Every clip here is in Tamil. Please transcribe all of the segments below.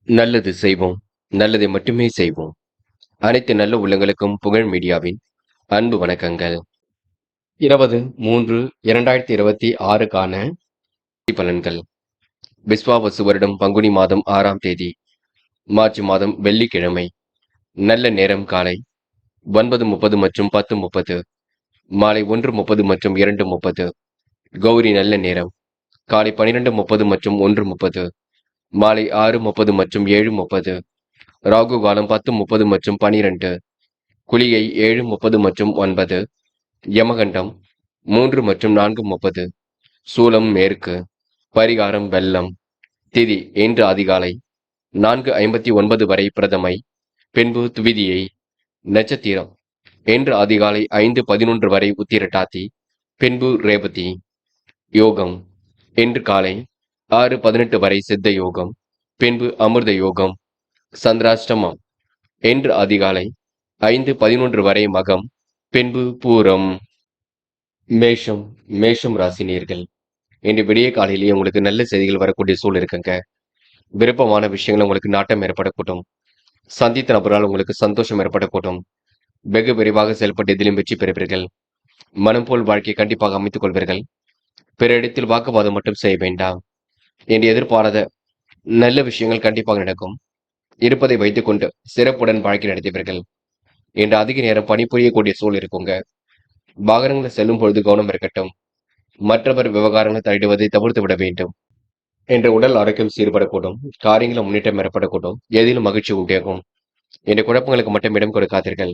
நல்லது செய்வோம், நல்லதை மட்டுமே செய்வோம். அனைத்து நல்ல உள்ளங்களுக்கும் புகழ் மீடியாவின் அன்பு வணக்கங்கள். 20/3/2026க்கான பலன்கள். விஸ்வாவசு வருடம் பங்குனி மாதம் 6ஆம் தேதி, மார்ச் மாதம் வெள்ளிக்கிழமை. நல்ல நேரம் காலை 9:30 மற்றும் 10:30, மாலை 1:30 மற்றும் 2:30. கௌரி நல்ல நேரம் காலை 12:30 மற்றும் 1:30, மாலை 6:30 மற்றும் 7:30. ராகு காலம் 10:30 மற்றும் 12, குளிகை 7:30 மற்றும் 9, யமகண்டம் 3 மற்றும் 4:30. சூலம் மேற்கு. பரிகாரம் வெள்ளம். திதி இன்று அதிகாலை 4:59 வரை பிரதமை, பின்பு துவிதியை. நட்சத்திரம் இன்று அதிகாலை 5:11 வரை உத்திரட்டாதி, பின்பு ரேவதி. யோகம் இன்று காலை 6:18 வரை சித்த யோகம், பின்பு அமிர்த யோகம். சந்திராஷ்டமம் இன்று அதிகாலை 5:11 வரை மகம், பின்பு பூரம். மேஷம் ராசி நேயர்கள், இன்று விடிய காலையிலேயே உங்களுக்கு நல்ல செய்திகள் வரக்கூடிய சூழல் இருக்குங்க. விருப்பமான விஷயங்கள் உங்களுக்கு நாட்டம் ஏற்படக்கூடும். சந்தித்த நபரால் உங்களுக்கு சந்தோஷம் ஏற்படக்கூடும். வெகு விரைவாக செயல்பட்டு எதிலும் வெற்றி பெறுவீர்கள். மனம் போல் வாழ்க்கையை கண்டிப்பாக அமைத்துக் கொள்வீர்கள். பிற இடத்தில் வாக்குவாதம் மட்டும் செய்ய வேண்டாம். என்று எதிர்பாராத நல்ல விஷயங்கள் கண்டிப்பாக நடக்கும். இருப்பதை வைத்துக்கொண்டு சிறப்புடன் வாழ்க்கை நடத்துவீர்கள். இன்று அதிக நேரம் பணிபுரியக்கூடிய சூழல் இருக்குங்க. வாகனங்களை செல்லும் பொழுது கவனம் இருக்கட்டும். மற்றவர் விவகாரங்களை தலையிடுவதை தவிர்த்து விட வேண்டும். என்ற உடல் ஆரோக்கியம் சீர்படக்கூடும். காரியங்களும் முன்னேற்றம் ஏற்படக்கூடும். எதிலும் மகிழ்ச்சி உண்டாகும். என்ற குழப்பங்களுக்கு மட்டும் இடம் கொடுக்காதீர்கள்.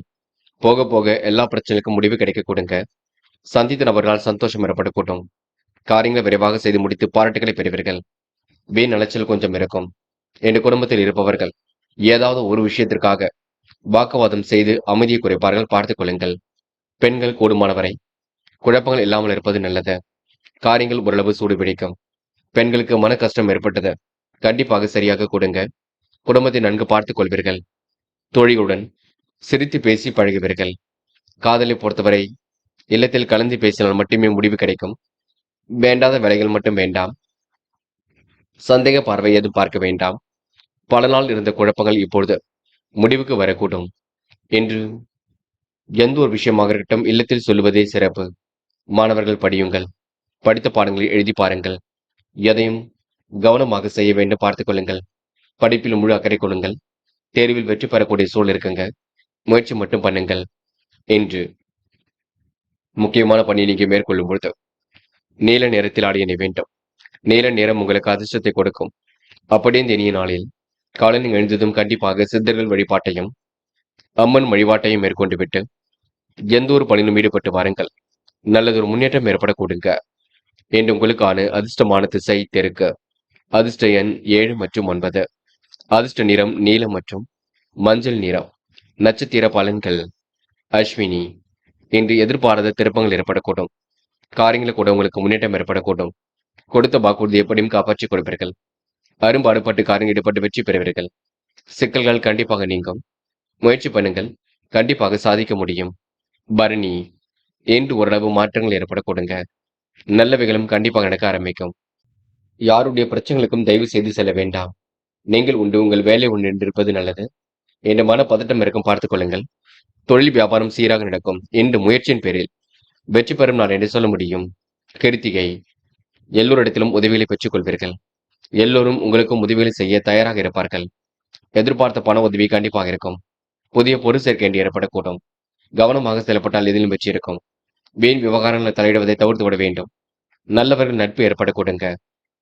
போக போக எல்லா பிரச்சனைகளுக்கும் முடிவு கிடைக்க கொடுங்க. சந்தித்த நபர்களால் சந்தோஷம் ஏற்படக்கூடும். காரியங்களை விரைவாக செய்து முடித்து பாராட்டுகளை பெறுவீர்கள். வீண் அலைச்சல் கொஞ்சம் இருக்கும். என்ற குடும்பத்தில் இருப்பவர்கள் ஏதாவது ஒரு விஷயத்திற்காக வாக்குவாதம் செய்து அமைதியை குறைப்பார்கள், பார்த்துக் கொள்ளுங்கள். பெண்கள் கூடுமானவரை குழப்பங்கள் இல்லாமல் இருப்பது நல்லது. காரியங்கள் ஓரளவு சூடு பிடிக்கும். பெண்களுக்கு மன கஷ்டம் ஏற்பட்டது கண்டிப்பாக சரியாக கொடுங்க. குடும்பத்தை நன்கு பார்த்துக் கொள்வீர்கள். தோழிகளுடன் சிரித்து பேசி பழகுவீர்கள். காதலை பொறுத்தவரை இல்லத்தில் கலந்து பேசினால் மட்டுமே முடிவு கிடைக்கும். வேண்டாத வேலைகள் மட்டும் வேண்டாம். சந்தேக பார்வை எதுவும் பார்க்க வேண்டாம். பல நாள் இருந்த குழப்பங்கள் இப்பொழுது முடிவுக்கு வரக்கூடும். என்று எந்த ஒரு விஷயமாக இருக்கட்டும் இல்லத்தில் சொல்லுவதே சிறப்பு. மாணவர்கள் படியுங்கள். படித்த பாடங்களை எழுதி பாருங்கள். எதையும் கவனமாக செய்ய வேண்டும், பார்த்துக் கொள்ளுங்கள். படிப்பில் முழு அக்கறை கொள்ளுங்கள். தேர்வில் வெற்றி பெறக்கூடிய சூழல் இருக்குங்க. முயற்சி மட்டும் பண்ணுங்கள். என்று முக்கியமான பணியை நீங்க மேற்கொள்ளும் பொழுது நீல நேரத்தில் ஆடிய அணி வேண்டும். நீல நேரம் உங்களுக்கு அதிர்ஷ்டத்தை கொடுக்கும். அப்படியே இந்த இனிய நாளில் காலை நீங்கள் எழுந்ததும் கண்டிப்பாக சித்தர்கள் வழிபாட்டையும் அம்மன் வழிபாட்டையும் மேற்கொண்டு விட்டு எந்த ஒரு பணியிலும் ஈடுபட்டு வாருங்கள். நல்லதொரு முன்னேற்றம் ஏற்பட கொடுங்க. என்று உங்களுக்கான அதிர்ஷ்டமான திசை தெற்கு. அதிர்ஷ்ட எண் 7 மற்றும் 9. அதிர்ஷ்ட நிறம் நீலம் மற்றும் மஞ்சள் நிறம். நட்சத்திர பலன்கள். அஸ்வினி. இன்று எதிர்பாராத திருப்பங்கள் ஏற்படக்கூடும். காரியங்களை கூட உங்களுக்கு முன்னேற்றம் ஏற்படக்கூடும். கொடுத்த வாக்குறுதி எப்படியும் காப்பாற்றிக் கொடுப்பீர்கள். அரும்பாடுபட்டு காரியம் ஈடுபட்டு வெற்றி பெறுவீர்கள். சிக்கல்கள் கண்டிப்பாக நீங்கும். முயற்சி பண்ணுங்கள், கண்டிப்பாக சாதிக்க முடியும். பரணி. இன்று ஓரளவு மாற்றங்கள் ஏற்படக்கூடுங்க. நல்லவைகளும் கண்டிப்பாக நடக்க ஆரம்பிக்கும். யாருடைய பிரச்சனைகளுக்கும் தயவு செய்து செல்ல வேண்டாம். நீங்கள் உண்டு, உங்கள் வேலை உண்டு என்று இருப்பது நல்லது. என்ற மன பதட்டம் இருக்கும், பார்த்துக் கொள்ளுங்கள். தொழில் வியாபாரம் சீராக நடக்கும். இன்று முயற்சியின் பேரில் வெற்றி பெறும் நாள் என்று சொல்ல முடியும். கிருத்திகை. எல்லோரிடத்திலும் உதவிகளை பெற்றுக் கொள்வீர்கள். எல்லோரும் உங்களுக்கும் உதவிகளை செய்ய தயாராக இருப்பார்கள். எதிர்பார்த்த பண உதவி கண்டிப்பாக இருக்கும். புதிய பொருள் சேர்க்கை என்று ஏற்படக்கூடும். கவனமாக செயல்பட்டால் எதிலும் வெற்றி இருக்கும். வீண் விவகாரங்களை தலையிடுவதை தவிர்த்து விட வேண்டும். நல்லவர்கள் நட்பு ஏற்படக்கூடுங்க.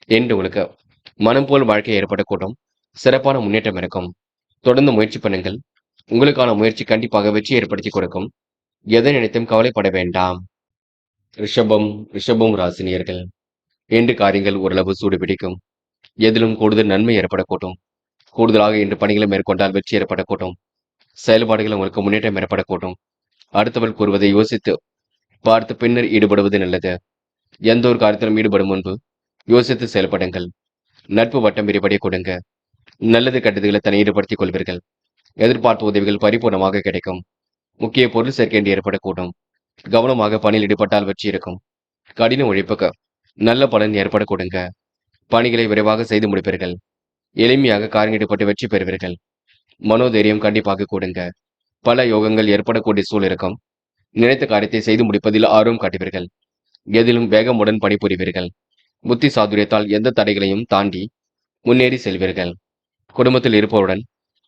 என்று உங்களுக்கு மனம் போல் வாழ்க்கை ஏற்படக்கூடும். சிறப்பான முன்னேற்றம் இருக்கும். தொடர்ந்து முயற்சி பண்ணுங்கள். உங்களுக்கான முயற்சி கண்டிப்பாக வெற்றி ஏற்படுத்தி கொடுக்கும். எதை நினைத்தும் கவலைப்பட வேண்டாம். ரிஷபம் ராசினியர்கள், இன்று காரியங்கள் ஓரளவு சூடு பிடிக்கும். எதிலும் கூடுதல் நன்மை ஏற்படக்கூடும். கூடுதலாக இன்று பணிகளை மேற்கொண்டால் வெற்றி ஏற்படக்கூடும். செயல்பாடுகள் உங்களுக்கு முன்னேற்றம் ஏற்படக்கூடும். அடுத்தவர்கள் கூறுவதை யோசித்து பார்த்து பின்னர் ஈடுபடுவது நல்லது. எந்த ஒரு காரியத்திலும் ஈடுபடும் முன்பு யோசித்து செயல்படுங்கள். நட்பு வட்டம் விரிவடைய கொடுங்க. நல்லது கெட்டதுகளை தன்னை ஈடுபடுத்திக் கொள்வீர்கள். எதிர்பார்த்த உதவிகள் பரிபூர்ணமாக கிடைக்கும். முக்கிய பொருள் சேர்க்கை என்று ஏற்படக்கூடும். கவனமாக பணியில் ஈடுபட்டால் வெற்றி இருக்கும். கடின உழைப்புக்கு நல்ல பலன் ஏற்பட கொடுங்க. பணிகளை விரைவாக செய்து முடிப்பீர்கள். எளிமையாக காரியம் ஈடுபட்டு வெற்றி பெறுவீர்கள். மனோதைரியம் கண்டிப்பாக கூடுங்க. பல யோகங்கள் ஏற்படக்கூடிய சூழல் இருக்கும். நினைத்த காரியத்தை செய்து முடிப்பதில் ஆர்வம் காட்டுவீர்கள். எதிலும் வேகமுடன் பணிபுரிவீர்கள். புத்தி சாதுரியத்தால் எந்த தடைகளையும் தாண்டி முன்னேறி செல்வீர்கள். குடும்பத்தில் இருப்பவருடன்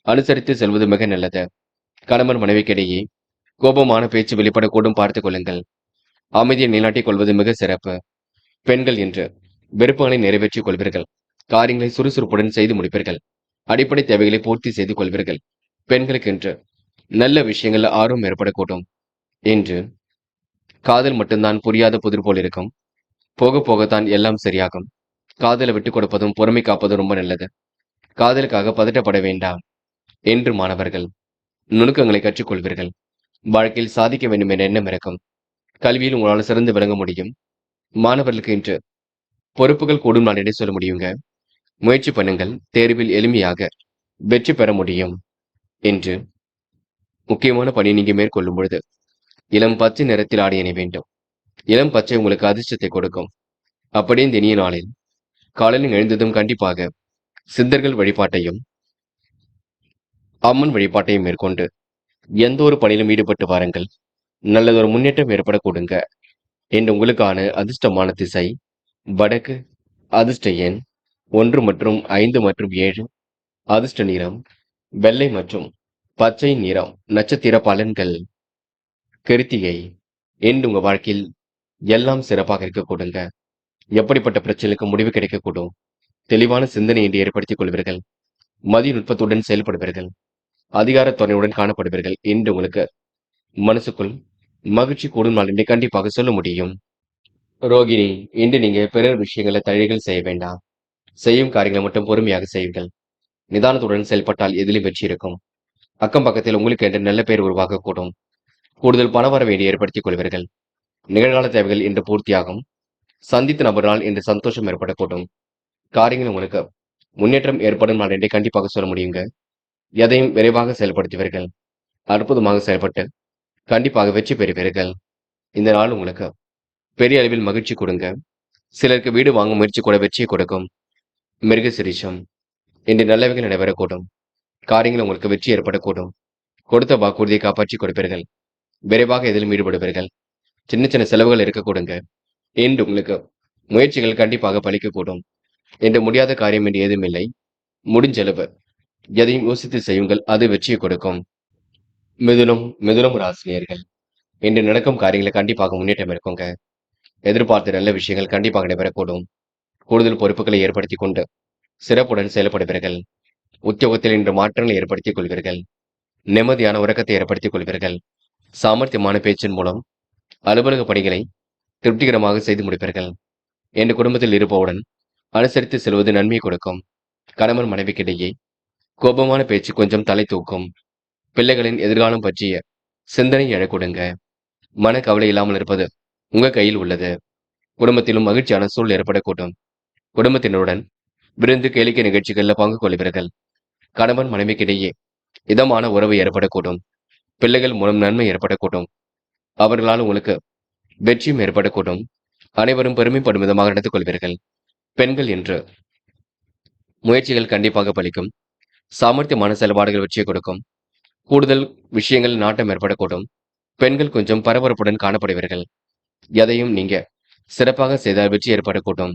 அனுசரித்து செல்வது மிக நல்லது. கணவன் மனைவிக்கிடையே கோபமான பேச்சு வெளிப்படக்கூடும், பார்த்துக் கொள்ளுங்கள். அமைதியை நிலைநாட்டிக் கொள்வது மிக சிறப்பு. பெண்கள் என்று விருப்பங்களை நிறைவேற்றிக் கொள்வீர்கள். காரியங்களை சுறுசுறுப்புடன் செய்து முடிப்பீர்கள். அடிப்படை தேவைகளை பூர்த்தி செய்து கொள்வீர்கள். பெண்களுக்கென்று நல்ல விஷயங்கள் ஆர்வம் ஏற்படக்கூடும். என்று காதல் மட்டும்தான் புரியாத புதிர் போல் இருக்கும். போக போகத்தான் எல்லாம் சரியாகும். காதலை விட்டுக் கொடுப்பதும் பொறுமை காப்பதும் ரொம்ப நல்லது. காதலுக்காக பதட்டப்பட வேண்டாம். என்று மாணவர்கள் நுணுக்கங்களை கற்றுக்கொள்வீர்கள். வாழ்க்கையில் சாதிக்க வேண்டும் என்ற எண்ணம் இருக்கும். கல்வியில் உங்களால் சிறந்து விளங்க முடியும். மாணவர்களுக்கு இன்று பொறுப்புகள் கூடும் நாள் என்று சொல்ல முடியுங்க. முயற்சி பண்ணுங்கள். தேர்வில் எளிமையாக வெற்றி பெற முடியும். என்று முக்கியமான பணியை நீங்க மேற்கொள்ளும் பொழுது இளம் பச்சை நிறத்தில் ஆடை அணிய வேண்டும். இளம் பச்சை உங்களுக்கு அதிர்ஷ்டத்தை கொடுக்கும். அப்படியே இந்த இனிய நாளில் காலையில் எழுந்ததும் கண்டிப்பாக சித்தர்கள் வழிபாட்டையும் அம்மன் வழிபாட்டையும் மேற்கொண்டு எந்த ஒரு பணியிலும் ஈடுபட்டு வாருங்கள். நல்லதொரு முன்னேற்றம் ஏற்பட கொடுங்க. என்று உங்களுக்கான அதிர்ஷ்டமான திசை வடக்கு. அதிர்ஷ்ட எண் 1 மற்றும் 5 மற்றும் 7. அதிர்ஷ்ட நிறம் வெள்ளை மற்றும் பச்சை நிறம். நட்சத்திர பலன்கள். கிருத்திகை. என்று உங்க வாழ்க்கையில் எல்லாம் சிறப்பாக இருக்க கொடுங்க. எப்படிப்பட்ட பிரச்சனைக்கு முடிவு கிடைக்கக்கூடும். தெளிவான சிந்தனை என்று ஏற்படுத்திக் கொள்வீர்கள். மதிய நுட்பத்துடன் செயல்படுவீர்கள். அதிகார துணையுடன் காணப்படுவீர்கள் என்று உங்களுக்கு மனசுக்குள் மகிழ்ச்சி கூடும் நாள் என்று கண்டிப்பாக சொல்ல முடியும். ரோகிணி, இன்று நீங்க பிறர் விஷயங்களை தழிகள் செய்ய வேண்டாம். செய்யும் காரியங்களை மட்டும் பொறுமையாக செய்யுங்கள். நிதானத்துடன் செயல்பட்டால் எதிலும் வெற்றி இருக்கும். அக்கம் பக்கத்தில் உங்களுக்கு என்று நல்ல பெயர் உருவாகக்கூடும். கூடுதல் பண வேண்டி ஏற்படுத்திக் கொள்வீர்கள். நிகழ்கால தேவைகள் இன்று பூர்த்தியாகும். சந்தித்த நபரால் இன்று சந்தோஷம் ஏற்படக்கூடும். காரியங்கள் உங்களுக்கு முன்னேற்றம் ஏற்படும் நாள் என்றே கண்டிப்பாக சொல்ல முடியுங்க. எதையும் விரைவாக செயல்படுத்துவீர்கள். அற்புதமாக செயல்பட்டு கண்டிப்பாக வெற்றி பெறுவீர்கள். இந்த நாள் உங்களுக்கு பெரிய அளவில் மகிழ்ச்சி கொடுங்க. சிலருக்கு வீடு வாங்கும் முயற்சி கூட வெற்றியை கொடுக்கும். மிருக சிரிஷம். இன்று நல்லவைகள் நடைபெறக்கூடும். காரியங்கள் உங்களுக்கு வெற்றி ஏற்படக்கூடும். கொடுத்த வாக்குறுதியை காப்பாற்றி கொடுப்பீர்கள். விரைவாக எதிலும் ஈடுபடுவீர்கள். சின்ன சின்ன செலவுகள் இருக்கக்கூடுங்க. என்று உங்களுக்கு முயற்சிகள் கண்டிப்பாக பலிக்கக்கூடும். என்று முடியாத காரியம் என்று ஏதும் இல்லை. முடிஞ்சளவு எதையும் யோசித்து செய்யுங்கள். அது வெற்றியை கொடுக்கும். மிதுனம் ராசினியர்கள். இன்று நடக்கும் காரியங்களை கண்டிப்பாக முன்னேற்றம் இருக்குங்க. எதிர்பார்த்த நல்ல விஷயங்கள் கண்டிப்பாக நடைபெறக்கூடும். கூடுதல் பொறுப்புகளை ஏற்படுத்திக் கொண்டு சிறப்புடன் செயல்படுவீர்கள். உத்தியோகத்தில் இன்று மாற்றங்களை ஏற்படுத்திக் கொள்வீர்கள். நிம்மதியான உறக்கத்தை ஏற்படுத்திக் கொள்வீர்கள். சாமர்த்தியமான பேச்சின் மூலம் அலுவலக பணிகளை திருப்திகரமாக செய்து முடிப்பீர்கள். என்ற குடும்பத்தில் இருப்பவுடன் அனுசரித்து செல்வது நன்மை கொடுக்கும். கணவன் மனைவிக்கிடையே கோபமான பேச்சு கொஞ்சம் தலை தூக்கும். பிள்ளைகளின் எதிர்காலம் பற்றிய சிந்தனை எழக்கூடுங்க. மன கவலை இல்லாமல் இருப்பது உங்க கையில் உள்ளது. குடும்பத்திலும் மகிழ்ச்சியான சூழல் ஏற்படக்கூடும். குடும்பத்தினருடன் விருந்து கேளிக்கை நிகழ்ச்சிகள்ல பங்கு கொள்வீர்கள். கணவன் மனைவிக்கிடையே இதமான உறவு ஏற்படக்கூடும். பிள்ளைகள் மூலம் நன்மை ஏற்படக்கூடும். அவர்களால் உங்களுக்கு வெற்றியும் ஏற்படக்கூடும். அனைவரும் பெருமைப்படும் விதமாக நடந்து கொள்வீர்கள். பெண்கள் என்று முயற்சிகள் கண்டிப்பாக பலிக்கும். சாமர்த்தியமான செயல்பாடுகள் வெற்றியை கொடுக்கும். கூடுதல் விஷயங்கள் நாட்டம் ஏற்படக்கூடும். பெண்கள் கொஞ்சம் பரபரப்புடன் காணப்படுவீர்கள். எதையும் நீங்க சிறப்பாக செய்தால் வெற்றி ஏற்படக்கூடும்.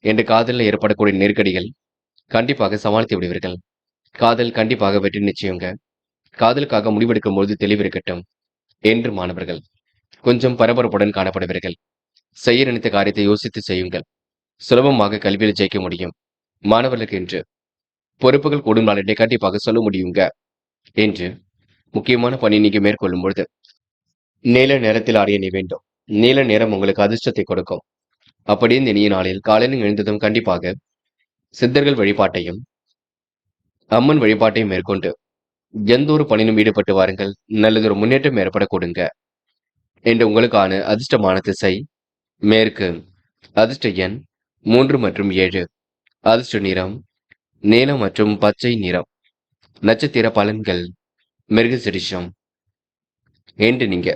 என்று காதலில் ஏற்படக்கூடிய நெருக்கடிகள் கண்டிப்பாக சமாளித்து விடுவீர்கள். காதல் கண்டிப்பாக வெற்றி நிச்சயங்க. காதலுக்காக முடிவெடுக்கும் பொழுது தெளிவிருக்கட்டும். என்று மாணவர்கள் கொஞ்சம் பரபரப்புடன் காணப்படுவீர்கள். செய்ய நினைத்த காரியத்தை யோசித்து செய்யுங்கள். சுலபமாக கல்வியில் ஜெயிக்க முடியும். மாணவர்களுக்கு என்று பொறுப்புகள் கூடும் நாள் என்றே கண்டிப்பாக சொல்ல முடியுங்க. என்று முக்கியமான பணி நீங்க மேற்கொள்ளும் பொழுது நீல நிறத்தில் ஆடிய நீ வேண்டும். நீல நிறம் உங்களுக்கு அதிர்ஷ்டத்தை கொடுக்கும். அப்படியே இந்த இனிய நாளில் காலையில் எழுந்ததும் கண்டிப்பாக சித்தர்கள் வழிபாட்டையும் அம்மன் வழிபாட்டையும் மேற்கொண்டு எந்த ஒரு பணியிலும் ஈடுபட்டு வாருங்கள். நல்லதொரு முன்னேற்றம் ஏற்பட கொடுங்க. என்று உங்களுக்கான அதிர்ஷ்டமான திசை மேற்கு. அதிர்ஷ்ட எண் 3 மற்றும் 7. அதிர்ஷ்ட நிறம் நீலம் மற்றும் பச்சை நிறம். நட்சத்திர பலன்கள். மிருகசிரிஷம். என்று நீங்க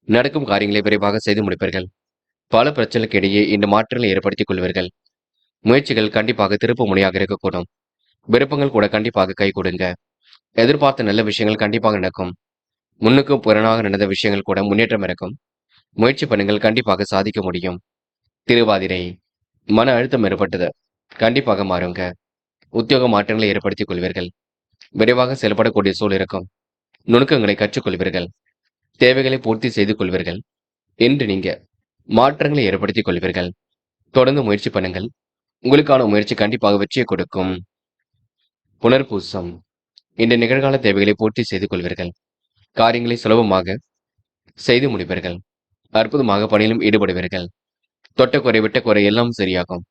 நடக்கும் காரியங்களை விரைவாக செய்து முடிப்பீர்கள். பல பிரச்சனைக்கு இடையே இந்த மாற்றங்களை ஏற்படுத்திக் கொள்வீர்கள். முயற்சிகள் கண்டிப்பாக திருப்பு முனையாக இருக்கக்கூடும். விருப்பங்கள் கூட கண்டிப்பாக கை கொடுங்க. எதிர்பார்த்த நல்ல விஷயங்கள் கண்டிப்பாக நடக்கும். முன்னுக்கு புறனாக நடந்த விஷயங்கள் கூட முன்னேற்றம் இருக்கும். முயற்சி பண்ணுங்கள், கண்டிப்பாக சாதிக்க முடியும். திருவாதிரை, மன அழுத்தம் ஏற்பட்டது கண்டிப்பாக மாறுங்க. உத்தியோக மாற்றங்களை ஏற்படுத்திக் கொள்வீர்கள். விரைவாக செயல்படக்கூடிய சூழல் இருக்கும். நுணுக்கங்களை கற்றுக்கொள்வீர்கள். தேவைகளை பூர்த்தி செய்து கொள்வீர்கள். என்று நீங்க மாற்றங்களை ஏற்படுத்திக் கொள்வீர்கள். தொடர்ந்து முயற்சி பண்ணுங்கள். உங்களுக்கான முயற்சி கண்டிப்பாக வெற்றியை கொடுக்கும். புனர்பூசம், இந்த நிகழ்கால தேவைகளை பூர்த்தி செய்து கொள்வீர்கள். காரியங்களை சுலபமாக செய்து முடிப்பீர்கள். அற்புதமாக பணியிலும் ஈடுபடுவீர்கள். தொட்ட குறை விட்ட குறை எல்லாம் சரியாகும்.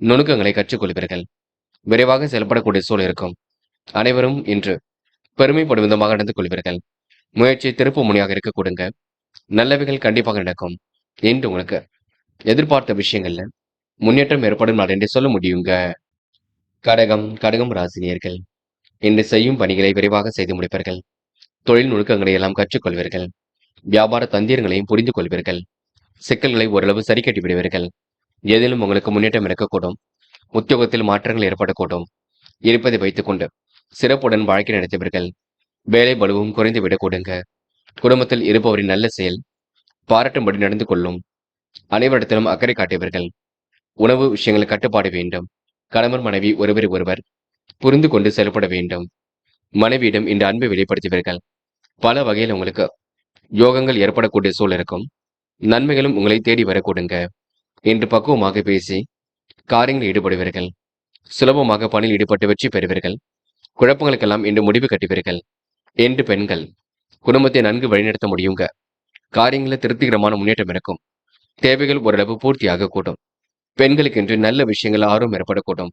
நுணுக்கங்களை கற்றுக்கொள்வீர்கள். விரைவாக செயல்படக்கூடிய சூழல் இருக்கும். அனைவரும் இன்று பெருமைப்படும் விதமாக நடந்து கொள்வீர்கள். முயற்சி திருப்பு முனையாக இருக்க கொடுங்க. நல்லவைகள் கண்டிப்பாக நடக்கும். என்று உங்களுக்கு எதிர்பார்த்த விஷயங்கள்ல முன்னேற்றம் ஏற்படும் நாள் என்று சொல்ல முடியுங்க. கடகம் ராசினியர்கள், இன்று செய்யும் பணிகளை விரைவாக செய்து முடிப்பீர்கள். தொழில் நுணுக்கங்களை எல்லாம் கற்றுக்கொள்வீர்கள். வியாபார தந்திரங்களையும் புரிந்து கொள்வீர்கள். சிக்கல்களை ஓரளவு சரி கட்டி விடுவீர்கள். ஏதேனும் உங்களுக்கு முன்னேற்றம் இருக்கக்கூடும். உத்தியோகத்தில் மாற்றங்கள் ஏற்படக்கூடும். இருப்பதை வைத்துக் கொண்டு சிறப்புடன் வாழ்க்கை நடத்துவீர்கள். வேலை பலுவும் குறைந்து விடக் கொடுங்க. குடும்பத்தில் இருப்பவரின் நல்ல செயல் பாராட்டும்படி நடந்து கொள்ளும். அனைவரிடத்திலும் அக்கறை காட்டுவீர்கள். உணவு விஷயங்கள் கட்டுப்பாடு வேண்டும். கணவன் மனைவி ஒருவரை ஒருவர் புரிந்து கொண்டு செயல்பட வேண்டும். மனைவியிடம் இந்த அன்பை வெளிப்படுத்துவீர்கள். பல வகையில் உங்களுக்கு யோகங்கள் ஏற்படக்கூடிய சூழல் இருக்கும். நன்மைகளும் உங்களை தேடி வரக்கூடுங்க. இன்று பக்குவமாக பேசி காரியங்களில் ஈடுபடுவீர்கள். சுலபமாக பணியில் ஈடுபட்டு வெற்றி பெறுவீர்கள். குழப்பங்களுக்கெல்லாம் இன்று முடிவு கட்டுவீர்கள். என்று பெண்கள் குடும்பத்தை நன்கு வழிநடத்த முடியுங்க. காரியங்களில் திருப்திகரமான முன்னேற்றம் இருக்கும். தேவைகள் ஓரளவு பூர்த்தியாக கூடும். பெண்களுக்கு இன்று நல்ல விஷயங்கள் ஆர்வம் ஏற்படக்கூடும்.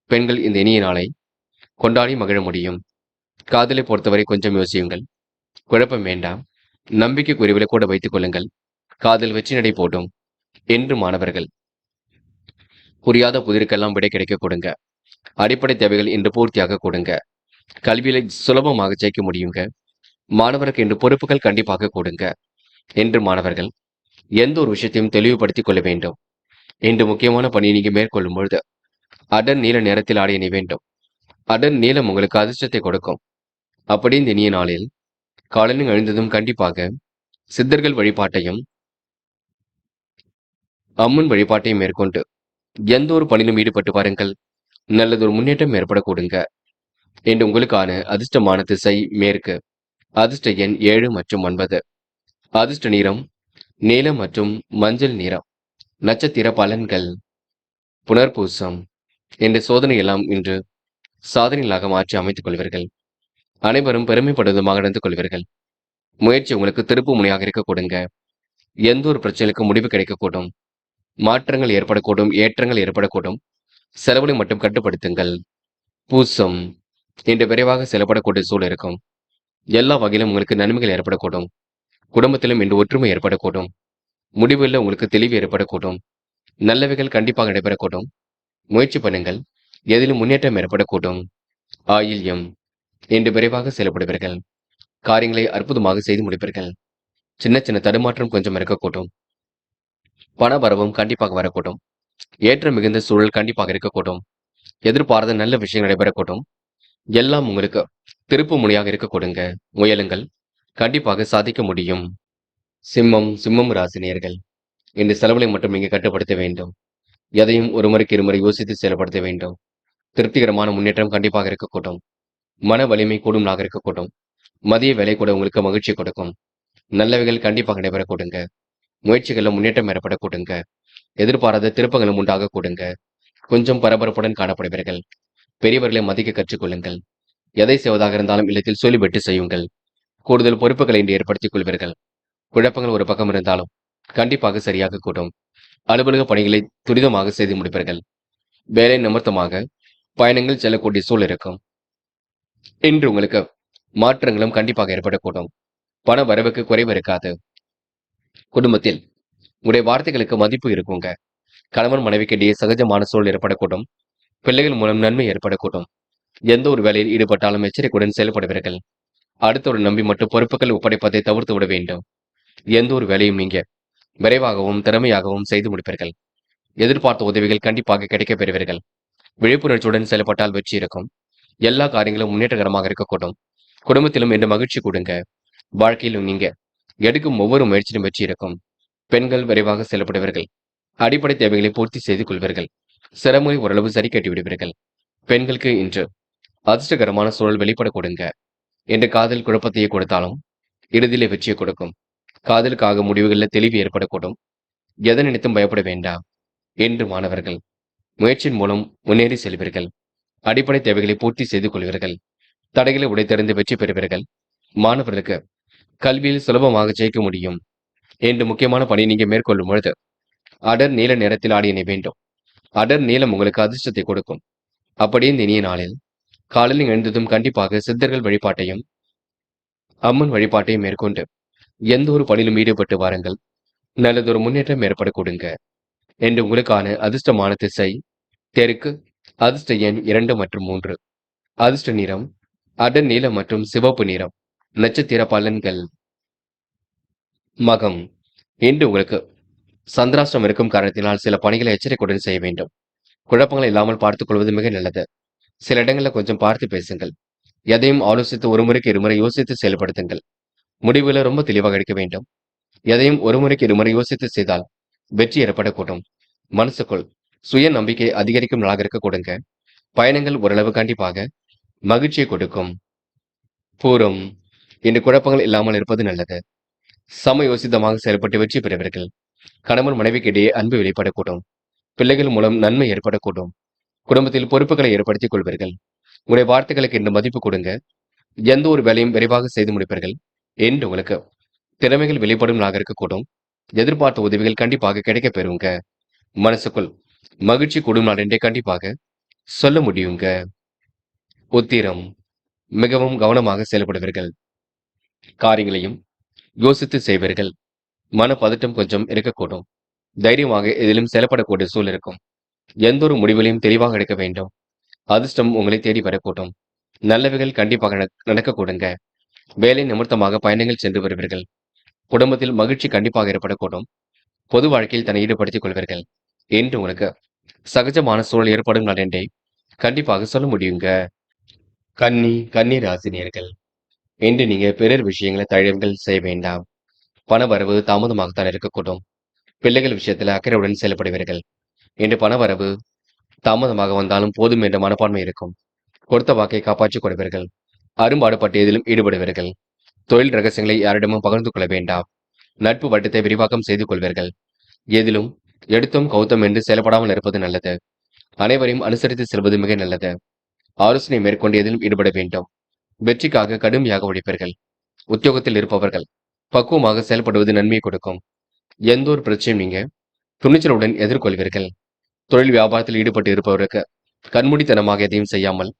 பெண்கள் இந்த இனிய நாளை கொண்டாடி மகிழ முடியும். காதலை பொறுத்தவரை கொஞ்சம் யோசியுங்கள். குழப்பம் வேண்டாம். நம்பிக்கைக்குரியவர்களை கூட வைத்துக் கொள்ளுங்கள். காதல் வெற்றி நடை போடும். என்று மாணவர்கள் புரியாத புதிருக்கெல்லாம் விடை கிடைக்க கொடுங்க. அடிப்படை தேவைகள் இன்று பூர்த்தியாக கொடுங்க. கல்வியில சுலபமாக ஜெயிக்க முடியுங்க. மாணவருக்கு இன்று பொறுப்புகள் கண்டிப்பாக கொடுங்க. என்று மாணவர்கள் எந்த ஒரு விஷயத்தையும் தெளிவுபடுத்திக் கொள்ள வேண்டும். இன்று முக்கியமான பணியை நீங்க மேற்கொள்ளும் பொழுது அடர் நீல நேரத்தில் ஆடை அணி வேண்டும். அடர் நீளம் உங்களுக்கு அதிர்ஷ்டத்தை கொடுக்கும். அப்படி இந்த இனிய நாளில் காலையில் எழுந்ததும் கண்டிப்பாக சித்தர்கள் வழிபாட்டையும் அம்மன் வழிபாட்டையும் மேற்கொண்டு எந்த ஒரு பணியிலும் ஈடுபட்டு பாருங்கள். நல்லதொரு முன்னேற்றம் ஏற்படக்கூடுங்க. என்று உங்களுக்கான அதிர்ஷ்டமான திசை மேற்கு. அதிர்ஷ்ட எண் 7 மற்றும் 9. அதிர்ஷ்ட நிறம் நீலம் மற்றும் மஞ்சள் நிறம். நட்சத்திர பலன்கள். புனர்பூசம், என்ற சோதனை எல்லாம் இன்று சாதனைகளாக மாற்றி அமைத்துக் கொள்வீர்கள். அனைவரும் பெருமைப்படுவதுமாக நடந்து கொள்வீர்கள். முயற்சி உங்களுக்கு திருப்பு முனையாக இருக்க கொடுங்க. எந்த ஒரு பிரச்சனைக்கும் முடிவு கிடைக்கக்கூடும். மாற்றங்கள் ஏற்படக்கூடும். ஏற்றங்கள் ஏற்படக்கூடும். செலவுகளை மட்டும் கட்டுப்படுத்துங்கள். பூசம், இன்று விரைவாக செயல்படக்கூடிய சூழல் இருக்கும். எல்லா வகையிலும் உங்களுக்கு நன்மைகள் ஏற்படக்கூடும். குடும்பத்திலும் இன்று ஒற்றுமை ஏற்படக்கூடும். முடிவில் உங்களுக்கு தெளிவு ஏற்படக்கூடும். நல்லவைகள் கண்டிப்பாக நடைபெறக்கூடும். முயற்சி பண்ணுங்கள். எதிலும் முன்னேற்றம் ஏற்படக்கூடும். ஆயில்யம், இன்று விரைவாக செயல்படுவீர்கள். காரியங்களை அற்புதமாக செய்து முடிப்பீர்கள். சின்ன சின்ன தடுமாற்றம் கொஞ்சம் இருக்கக்கூடும். பண வரவும் கண்டிப்பாக வரக்கூடும். ஏற்றம் மிகுந்த சூழல் கண்டிப்பாக இருக்கக்கூடும். எதிர்பாராத நல்ல விஷயங்கள் நடைபெறக்கூடும். எல்லாம் உங்களுக்கு திருப்பு முனையாக இருக்க கொடுங்க. முயலுங்கள், கண்டிப்பாக சாதிக்க முடியும். சிம்மம் ராசினியர்கள், இந்த செலவுகளை மட்டும் நீங்க கட்டுப்படுத்த வேண்டும். எதையும் ஒரு முறைக்கு இருமுறை யோசித்து செயல்படுத்த வேண்டும். திருப்திகரமான முன்னேற்றம் கண்டிப்பாக இருக்கக்கூடும். மன வலிமை கூடும் நாக இருக்கக்கூடும். மதிய வேலை கூட உங்களுக்கு மகிழ்ச்சி கொடுக்கும். நல்லவைகள் கண்டிப்பாக நடைபெற கொடுங்க. முயற்சிகளில் முன்னேற்றம் ஏற்பட கொடுங்க. எதிர்பாராத திருப்பங்களும் உண்டாக கொடுங்க. கொஞ்சம் பரபரப்புடன் காணப்படுவீர்கள். பெரியவர்களை மதிக்க கற்றுக்கொள்ளுங்கள். எதை செய்வதாக இருந்தாலும் இல்லத்தில் சொல்லிவிட்டு செய்யுங்கள். கூடுதல் பொறுப்புகளை இன்று ஏற்படுத்திக் கொள்வீர்கள். குழப்பங்கள் ஒரு பக்கம் இருந்தாலும் கண்டிப்பாக சரியாக கூடும். அலுவலக பணிகளை துரிதமாக செய்து முடிப்பீர்கள். வேலை நிமித்தமாக பயணங்கள் செல்லக்கூடிய சூழல் இருக்கும். இன்று உங்களுக்கு மாற்றங்களும் கண்டிப்பாக ஏற்படக்கூடும். பண வரவுக்கு குறைவு இருக்காது. குடும்பத்தில் உங்களுடைய வார்த்தைகளுக்கு மதிப்பு இருக்குங்க. கணவன் மனைவிக்கு இடையே சகஜமான சூழல் ஏற்படக்கூடும். பிள்ளைகள் மூலம் நன்மை ஏற்படக்கூடும். எந்த ஒரு வேலையில் ஈடுபட்டாலும் எச்சரிக்கையுடன் செயல்படுவீர்கள். அடுத்தவரை நம்பி மட்டும் பொறுப்புகள் ஒப்படைப்பதை தவிர்த்து விட வேண்டும். எந்த ஒரு வேலையும் நீங்க விரைவாகவும் திறமையாகவும் செய்து முடிப்பீர்கள். எதிர்பார்த்த உதவிகள் கண்டிப்பாக கிடைக்கப் பெறுவீர்கள். விழிப்புணர்ச்சியுடன் செயல்பட்டால் வெற்றி இருக்கும். எல்லா காரியங்களும் முன்னேற்றகரமாக இருக்கக்கூடும். குடும்பத்திலும் என்று மகிழ்ச்சி கொடுங்க. வாழ்க்கையிலும் நீங்க எடுக்கும் ஒவ்வொரு முயற்சியிலும் வெற்றி இருக்கும். பெண்கள் விரைவாக செயல்படுவீர்கள். அடிப்படை தேவைகளை பூர்த்தி செய்து கொள்வீர்கள். சிரமங்களை ஓரளவு சரி கட்டி விடுவீர்கள். பெண்களுக்கு இன்று அதிர்ஷ்டகரமான சூழல் வெளிப்பட கொடுங்க. என்று காதல் குழப்பத்தையே கொடுத்தாலும் இறுதியிலே வெற்றியை கொடுக்கும். காதலுக்காக முடிவுகளில் தெளிவு ஏற்படக்கூடும். எதை நினைத்தும் பயப்பட வேண்டாம். என்று மாணவர்கள் முயற்சியின் மூலம் முன்னேறி செல்வீர்கள். அடிப்படை தேவைகளை பூர்த்தி செய்து கொள்வீர்கள். தடைகளை உடைத்தெறிந்து வெற்றி பெறுவீர்கள். மாணவர்களுக்கு கல்வியில் சுலபமாக ஜெயிக்க முடியும். என்று முக்கியமான பணி நீங்க மேற்கொள்ளும் பொழுது அடர் நீல நிறத்தில் ஆடியணை வேண்டும். அடர் நீலம் உங்களுக்கு அதிர்ஷ்டத்தை கொடுக்கும். அப்படியே இந்த இனிய நாளில் காலையில் எழுந்ததும் கண்டிப்பாக சித்தர்கள் வழிபாட்டையும் அம்மன் வழிபாட்டையும் மேற்கொண்டு எந்த ஒரு பணியிலும் ஈடுபட்டு வாருங்கள். நல்லதொரு முன்னேற்றம் ஏற்பட கொடுங்க. என்று உங்களுக்கான அதிர்ஷ்டமான திசை தெற்கு. அதிர்ஷ்ட எண் 2 மற்றும் 3. அதிர்ஷ்ட நிறம் அடர் நீலம் மற்றும் சிவப்பு நிறம். நட்சத்திர பலன்கள். மகம். இன்று உங்களுக்கு சந்திராஷ்டிரம் இருக்கும் காரணத்தினால் சில பணிகளை எச்சரிக்கையுடன் செய்ய வேண்டும். குழப்பங்கள் இல்லாமல் பார்த்துக் கொள்வது மிக நல்லது. சில இடங்களில் கொஞ்சம் பார்த்து பேசுங்கள். எதையும் ஆலோசித்து ஒரு முறைக்கு இருமுறை யோசித்து செயல்படுத்துங்கள். முடிவுல ரொம்ப தெளிவாக எடுக்க வேண்டும். எதையும் ஒரு முறைக்கு இருமுறை யோசித்து செய்தால் வெற்றி ஏற்படக்கூடும். மனசுக்குள் சுய நம்பிக்கை அதிகரிக்கும் நாளாக இருக்க கொடுங்க. பயணங்கள் ஓரளவு கண்டிப்பாக மகிழ்ச்சியை கொடுக்கும். பூரம். இன்று குழப்பங்கள் இல்லாமல் இருப்பது நல்லது. சமயோசிதமாக செயல்பட்டு வெற்றி பெறுவீர்கள். கணவன் மனைவிக்கு இடையே அன்பு வெளிப்படக்கூடும். பிள்ளைகள் மூலம் நன்மை ஏற்படக்கூடும். குடும்பத்தில் பொறுப்புகளை ஏற்படுத்திக் கொள்வீர்கள். உங்களுடைய வார்த்தைகளுக்கு இன்று மதிப்பு கொடுங்க. எந்த ஒரு வேலையும் விரைவாக செய்து முடிப்பீர்கள். என்று உங்களுக்கு திறமைகள் வெளிப்படும் நாளாக இருக்கக்கூடும். எதிர்பார்த்த உதவிகள் கண்டிப்பாக கிடைக்கப் பெறுங்க. மனசுக்குள் மகிழ்ச்சி கூடும் நாள் என்றே கண்டிப்பாக சொல்ல முடியுங்க. உத்திரம். மிகவும் கவனமாக செயல்படுவீர்கள். காரியங்களையும் யோசித்து செய்வீர்கள். மன பதட்டம் கொஞ்சம் இருக்கக்கூடும். தைரியமாக எதிலும் செயல்படக்கூடிய சூழல் இருக்கும். எந்த ஒரு முடிவுகளையும் தெளிவாக எடுக்க வேண்டும். அதிர்ஷ்டம் உங்களை தேடி வரக்கூடும். நல்லவைகள் கண்டிப்பாக நடக்க கொடுங்க. வேலை நிமித்தமாக பயணங்கள் சென்று வருவீர்கள். குடும்பத்தில் மகிழ்ச்சி கண்டிப்பாக ஏற்படக்கூடும். பொது வாழ்க்கையில் தன்னை ஈடுபடுத்திக் கொள்வீர்கள். என்று உங்களுக்கு சகஜமான சூழல் ஏற்படும் நாள் என்றே கண்டிப்பாக சொல்ல முடியுங்க. கன்னி ராசினியர்கள். என்று நீங்க பிறர் விஷயங்களை தழுவல் செய்ய வேண்டாம். பண வரவு தாமதமாகத்தான் இருக்கக்கூடும். பிள்ளைகள் விஷயத்துல அக்கறையுடன் செயல்படுவீர்கள். என்று பண வரவு தாமதமாக வந்தாலும் போதும் என்ற மனப்பான்மை இருக்கும். கொடுத்த வாக்கை காப்பாற்றிக் கொள்வீர்கள். அரும்பாடுபட்டு எதிலும் ஈடுபடுவீர்கள். தொழில் ரகசியங்களை யாரிடமும் பகிர்ந்து கொள்ள வேண்டாம். நட்பு வட்டத்தை விரிவாக்கம் செய்து கொள்வீர்கள். எதிலும் எடுத்தும் கௌத்தம் என்று செயல்படாமல் இருப்பது நல்லது. அனைவரையும் அனுசரித்து செல்வது மிக நல்லது. ஆலோசனை மேற்கொண்டு எதிலும் ஈடுபட வேண்டும். வெற்றிக்காக கடுமையாக உழைப்பீர்கள். உத்தியோகத்தில் இருப்பவர்கள் பக்குவமாக செயல்படுவது நன்மையை கொடுக்கும். எந்த ஒரு பிரச்சனையும் நீங்க துணிச்சலுடன் எதிர்கொள்வீர்கள். தொழில் வியாபாரத்தில் ஈடுபட்டு இருப்பவருக்கு கண்மூடித்தனமாக எதையும் செய்யாமல்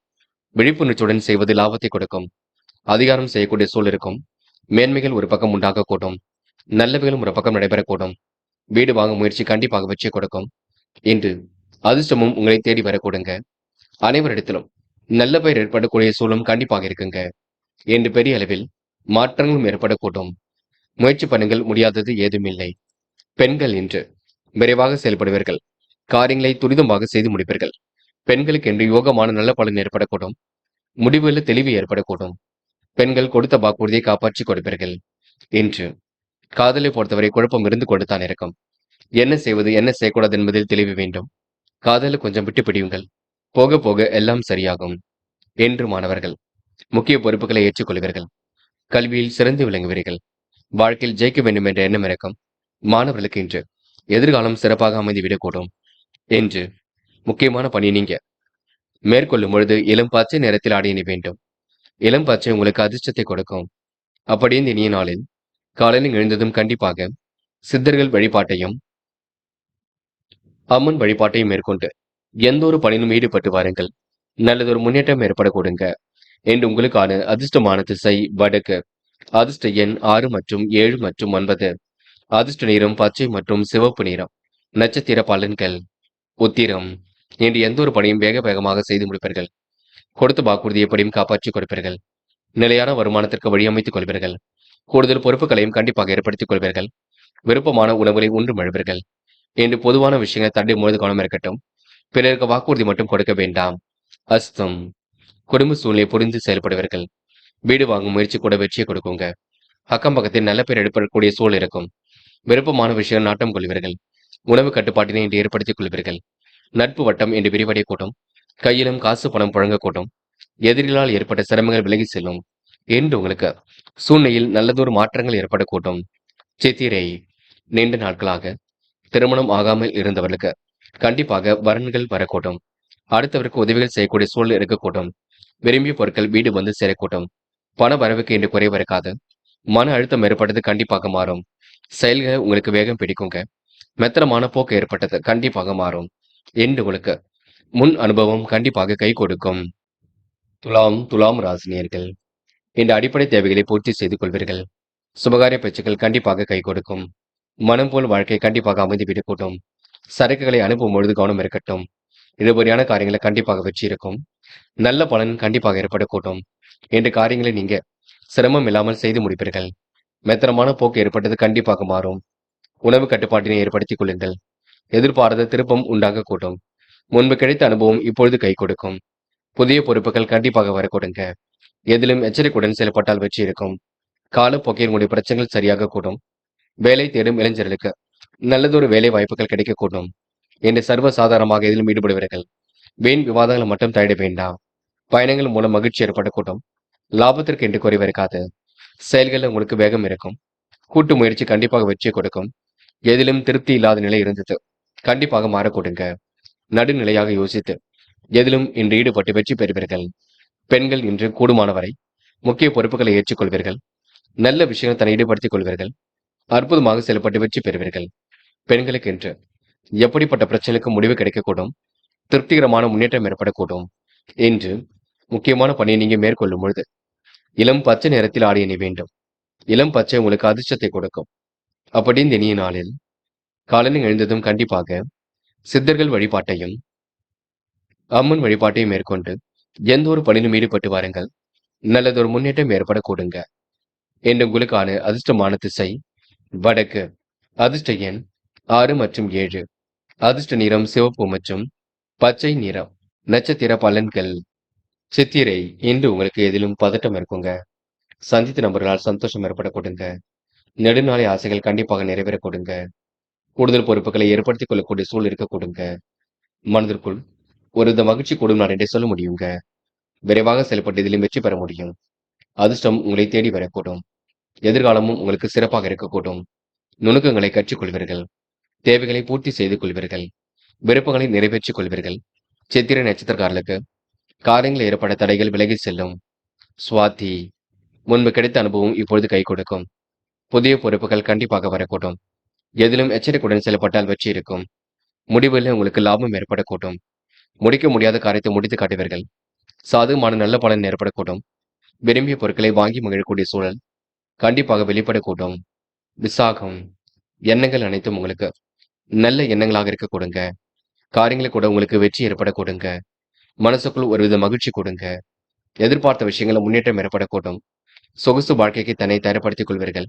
விழிப்புணர்ச்சியுடன் செய்வது லாபத்தை கொடுக்கும். அதிகாரம் செய்யக்கூடிய சூழல் இருக்கும். மேன்மைகள் ஒரு பக்கம் உண்டாகக்கூடும். நல்லவைகளும் ஒரு பக்கம் நடைபெறக்கூடும். வீடு வாங்கும் முயற்சி கண்டிப்பாக வெற்றி கொடுக்கும். இன்று அதிர்ஷ்டமும் உங்களை தேடி வரக்கூடுங்க. அனைவரிடத்திலும் நல்ல பெயர் ஏற்படக்கூடிய சூழலும் கண்டிப்பாக இருக்குங்க. என்று பெரிய அளவில் மாற்றங்களும் ஏற்படக்கூடும். முயற்சி பண்ணுங்கள், முடியாதது ஏதுமில்லை. பெண்கள் இன்று விரைவாக செயல்படுவீர்கள். காரியங்களை துரிதமாக செய்து முடிப்பீர்கள். பெண்களுக்கு என்று யோகமான நல்ல பலன் ஏற்படக்கூடும். முடிவுகளில் தெளிவு ஏற்படக்கூடும். பெண்கள் கொடுத்த வாக்குறுதியை காப்பாற்றிக் கொடுப்பீர்கள். இன்று காதலை பொறுத்தவரை குழப்பம் இருந்து கொண்டுதான் இருக்கும். என்ன செய்வது என்ன செய்யக்கூடாது என்பதில் தெளிவு வேண்டும். காதலை கொஞ்சம் விட்டு பிடியுங்கள். போக போக எல்லாம் சரியாகும். என்று மாணவர்கள் முக்கிய பொறுப்புகளை ஏற்றுக்கொள்வீர்கள். கல்வியில் சிறந்து விளங்குவீர்கள். வாழ்க்கையில் ஜெயிக்க வேண்டும் என்ற எண்ணம் இருக்கும். மாணவர்களுக்கு இன்று எதிர்காலம் சிறப்பாக அமைந்துவிடக்கூடும். என்று முக்கியமான பணி நீங்க மேற்கொள்ளும் பொழுது இளம் பச்சை நிறத்தில் ஆடியணை வேண்டும். இளம் பச்சை உங்களுக்கு அதிர்ஷ்டத்தை கொடுக்கும். அப்படியே இந்த இனிய நாளில் காலையில் எழுந்ததும் கண்டிப்பாக சித்தர்கள் வழிபாட்டையும் அம்மன் வழிபாட்டையும் மேற்கொண்டு எந்த ஒரு பணியிலும் ஈடுபட்டு வாருங்கள். நல்லதொரு முன்னேற்றம் ஏற்பட கொடுங்க. என்று உங்களுக்கான அதிர்ஷ்டமான திசை வடக்கு. அதிர்ஷ்ட எண் 6 மற்றும் 7 மற்றும் 9. அதிர்ஷ்ட நிறம் பச்சை மற்றும் சிவப்பு நிறம். நட்சத்திர பலன்கள். உத்திரம். இன்று எந்த ஒரு பணியும் வேக வேகமாக செய்து முடிப்பீர்கள். கொடுத்த வாக்குறுதி எப்படியும் காப்பாற்றிக் கொடுப்பீர்கள். நிலையான வருமானத்திற்கு வழியமைத்துக் கொள்வீர்கள். கூடுதல் பொறுப்புகளையும் கண்டிப்பாக ஏற்படுத்திக் கொள்வீர்கள். விருப்பமான உணவுகளை உண்டு மழுவீர்கள். என்று பொதுவான விஷயங்களை தள்ளி முழுது கவனம் இருக்கட்டும். பிறருக்கு வாக்குறுதி மட்டும் கொடுக்க வேண்டாம். அஸ்தம். குடும்ப சூழ்நிலை புரிந்து செயல்படுவீர்கள். வீடு வாங்கும் முயற்சி கூட வெற்றியை கொடுக்குங்க. அக்கம் பக்கத்தில் நல்ல பேர் எடுப்படக்கூடிய சூழல் இருக்கும். விருப்பமான விஷயம் நாட்டம் கொள்வீர்கள். உணவு கட்டுப்பாட்டினை இன்று ஏற்படுத்திக் கொள்வீர்கள். நட்பு வட்டம் இன்று விரிவடை கூட்டும். கையிலும் காசு பணம் புழங்க கூட்டும். எதிரிகளால் ஏற்பட்ட சிரமங்கள் விலகி செல்லும் என்று உங்களுக்கு சூழ்நிலையில் நல்லதொரு மாற்றங்கள் ஏற்படக்கூடும். சித்திரை நீண்ட நாட்களாக திருமணம் ஆகாமல் இருந்தவர்களுக்கு கண்டிப்பாக வரன்கள் வரக்கூடும். அடுத்தவருக்கு உதவிகள் செய்யக்கூடிய சூழல் இருக்கக்கூடும். விரும்பிய பொருட்கள் வீடு வந்து சேரக்கூடும். பண வரவுக்கு இன்று குறைவு இருக்காது. மன அழுத்தம் ஏற்பட்டது கண்டிப்பாக மாறும். செயல்கள் உங்களுக்கு வேகம் பிடிக்குங்க. மெத்தனமான போக்கு ஏற்பட்டது கண்டிப்பாக மாறும் என்று உங்களுக்கு முன் அனுபவம் கண்டிப்பாக கை கொடுக்கும். துலாம் ராசினியர்கள் இந்த அடிப்படை தேவைகளை பூர்த்தி செய்து கொள்வீர்கள். சுபகாரிய பேச்சுக்கள் கண்டிப்பாக கை கொடுக்கும். மனம் போல் வாழ்க்கை கண்டிப்பாக அமைதி விடக்கூடும். சரக்குகளை அனுப்பும் பொழுது கவனம் இருக்கட்டும். இதுபடியான காரியங்களை கண்டிப்பாக வெற்றி இருக்கும். நல்ல பலன் கண்டிப்பாக ஏற்படக்கூடும். என்ற காரியங்களை நீங்க சிரமம் இல்லாமல் செய்து முடிப்பீர்கள். மெத்தனமான போக்கு ஏற்பட்டது கண்டிப்பாக மாறும். உணவு கட்டுப்பாட்டினை ஏற்படுத்திக் கொள்ளுங்கள். எதிர்பாராத திருப்பம் உண்டாக கூடும். முன்பு கிடைத்த அனுபவம் இப்பொழுது கை கொடுக்கும். புதிய பொறுப்புகள் கண்டிப்பாக வரக்கூடுங்க. எதிலும் எச்சரிக்கையுடன் செயல்பட்டால் வெற்றி இருக்கும். காலப்போக்கில் உங்களுடைய பிரச்சனைகள் சரியாக கூடும். வேலை தேடும் இளைஞர்களுக்கு நல்லதொரு வேலை வாய்ப்புகள் கிடைக்கக்கூடும் என்று சர்வ சாதாரணமாக எதிலும் ஈடுபடுவீர்கள். வீண் விவாதங்களை மட்டும் தலையிட வேண்டாம். பயணங்கள் மூலம் மகிழ்ச்சி ஏற்படக்கூடும். லாபத்திற்கு என்று குறைவு இருக்காது. செயல்களில் உங்களுக்கு வேகம் இருக்கும். கூட்டு முயற்சி கண்டிப்பாக வெற்றியை கொடுக்கும். எதிலும் திருப்தி இல்லாத நிலை இருந்தது கண்டிப்பாக மாறக்கூடுங்க. நடுநிலையாக யோசித்து எதிலும் இன்று ஈடுபட்டு வெற்றி பெறுவீர்கள். பெண்கள் இன்று கூடுமானவரை முக்கிய பொறுப்புகளை ஏற்றுக்கொள்வீர்கள். நல்ல விஷயங்கள் தன்னை ஈடுபடுத்திக் கொள்வீர்கள். அற்புதமாக செயல்பட்டு வெற்றி பெறுவீர்கள். பெண்களுக்கு இன்று எப்படிப்பட்ட பிரச்சனைக்கு முடிவு கிடைக்கக்கூடும். திருப்திகரமான முன்னேற்றம் ஏற்படக்கூடும். இன்று முக்கியமான பணியை நீங்க மேற்கொள்ளும் பொழுது இளம் பச்சை நிறத்தில் ஆடை அணி வேண்டும். இளம் பச்சை உங்களுக்கு அதிர்ஷ்டத்தை கொடுக்கும். அப்படி இந்த இனிய நாளில் காலையில் எழுந்ததும் கண்டிப்பாக சித்தர்கள் வழிபாட்டையும் அம்மன் வழிபாட்டையும் மேற்கொண்டு எந்த ஒரு பணியிலும் ஈடுபட்டு வாருங்கள். நல்லதொரு முன்னேற்றம் ஏற்படக்கூடுங்க. என்று உங்களுக்கான அதிர்ஷ்டமான திசை வடக்கு. அதிர்ஷ்ட எண் 6 மற்றும் 7. அதிர்ஷ்ட நிறம் சிவப்பு மற்றும் பச்சை நிறம். நட்சத்திர பலன்கள். சித்திரை இன்று உங்களுக்கு எதிலும் பதட்டம் இருக்குங்க. சந்தித்த நபர்களால் சந்தோஷம் ஏற்படக்கூடுங்க. நெடுநாளை ஆசைகள் கண்டிப்பாக நிறைவேறக்கூடுங்க. கூடுதல் பொறுப்புகளை ஏற்படுத்திக் கொள்ளக்கூடிய சூழல் இருக்கக்கூடுங்க. மனதிற்குள் ஒரு வித மகிழ்ச்சி கூடும் நான் என்றே சொல்ல முடியுங்க. விரைவாக செயல்பட்டு இதிலும் வெற்றி பெற முடியும். அதிர்ஷ்டம் உங்களை தேடி வரக்கூடும். எதிர்காலமும் உங்களுக்கு சிறப்பாக இருக்கக்கூடும். நுணுக்கங்களை கற்றுக்கொள்வீர்கள். தேவைகளை பூர்த்தி செய்து கொள்வீர்கள். விருப்பங்களை நிறைவேற்றிக் கொள்வீர்கள். சித்திரை நட்சத்திரக்காரர்களுக்கு காரியங்கள் ஏற்பட தடைகள் விலகி செல்லும். சுவாதி முன்பு கிடைத்த அனுபவம் இப்பொழுது கை கொடுக்கும். புதிய பொறுப்புகள் கண்டிப்பாக வரக்கூடும். எதிலும் எச்சரிக்கையுடன் செயல்பட்டால் வெற்றி இருக்கும். முடிவில் உங்களுக்கு லாபம் ஏற்படக்கூடும். முடிக்க முடியாத காரியத்தை முடித்து காட்டுவீர்கள். சாதுமான நல்ல பலன் ஏற்படக்கூடும். விரும்பிய பொருட்களை வாங்கி மகிழக்கூடிய சூழல் கண்டிப்பாக வெளிப்படக்கூடும். விசாகம் எண்ணங்கள் அனைத்தும் உங்களுக்கு நல்ல எண்ணங்களாக இருக்க கொடுங்க. காரியங்களை கூட உங்களுக்கு வெற்றி ஏற்பட கொடுங்க. மனசுக்குள் ஒருவித மகிழ்ச்சி கொடுங்க. எதிர்பார்த்த விஷயங்களை முன்னேற்றம் ஏற்படக்கூடும். சொகுசு வாழ்க்கைக்கு தன்னை தயார்படுத்திக் கொள்வீர்கள்.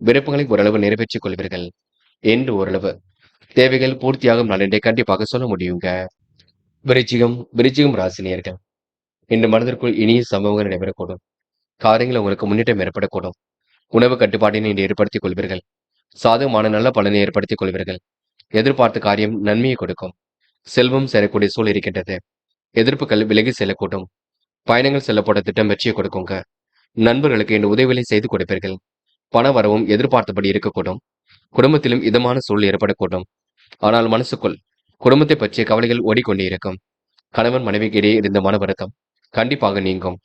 விருப்பங்களை ஓரளவு நிறைவேற்றிக் கொள்வீர்கள் என்று ஓரளவு தேவைகள் பூர்த்தியாகும் நாளென்றே கண்டிப்பாக சொல்ல முடியுங்க. விருச்சிகம் ராசினியர்கள் இன்று மனதிற்குள் இனிய சம்பவங்கள் நடைபெறக்கூடும். காரியங்கள் உங்களுக்கு முன்னேற்றம் ஏற்படக்கூடும். உணவு கட்டுப்பாட்டினை இன்று ஏற்படுத்திக் கொள்வீர்கள். சாதகமான நல்ல பலனை ஏற்படுத்திக் கொள்வீர்கள். எதிர்பார்த்த காரியம் நன்மையை கொடுக்கும். செல்வம் சேரக்கூடிய சூழல் இருக்கின்றது. எதிர்ப்புகள் விலகி செல்லக்கூடும். பயணங்கள் செல்லப்பட்ட திட்டம் வெற்றியை கொடுக்குங்க. நண்பர்களுக்கு இந்த உதவிகளை செய்து கொடுப்பீர்கள். பண வரவும் எதிர்பார்த்தபடி இருக்கக்கூடும். குடும்பத்திலும் இதமான சூழல் ஏற்படக்கூடும். ஆனால் மனசுக்குள் குடும்பத்தை பற்றிய கவலைகள் ஓடிக்கொண்டே இருக்கும். கணவன் மனைவிக்கு இடையே இருந்த மன வருத்தம் கண்டிப்பாக நீங்கும்.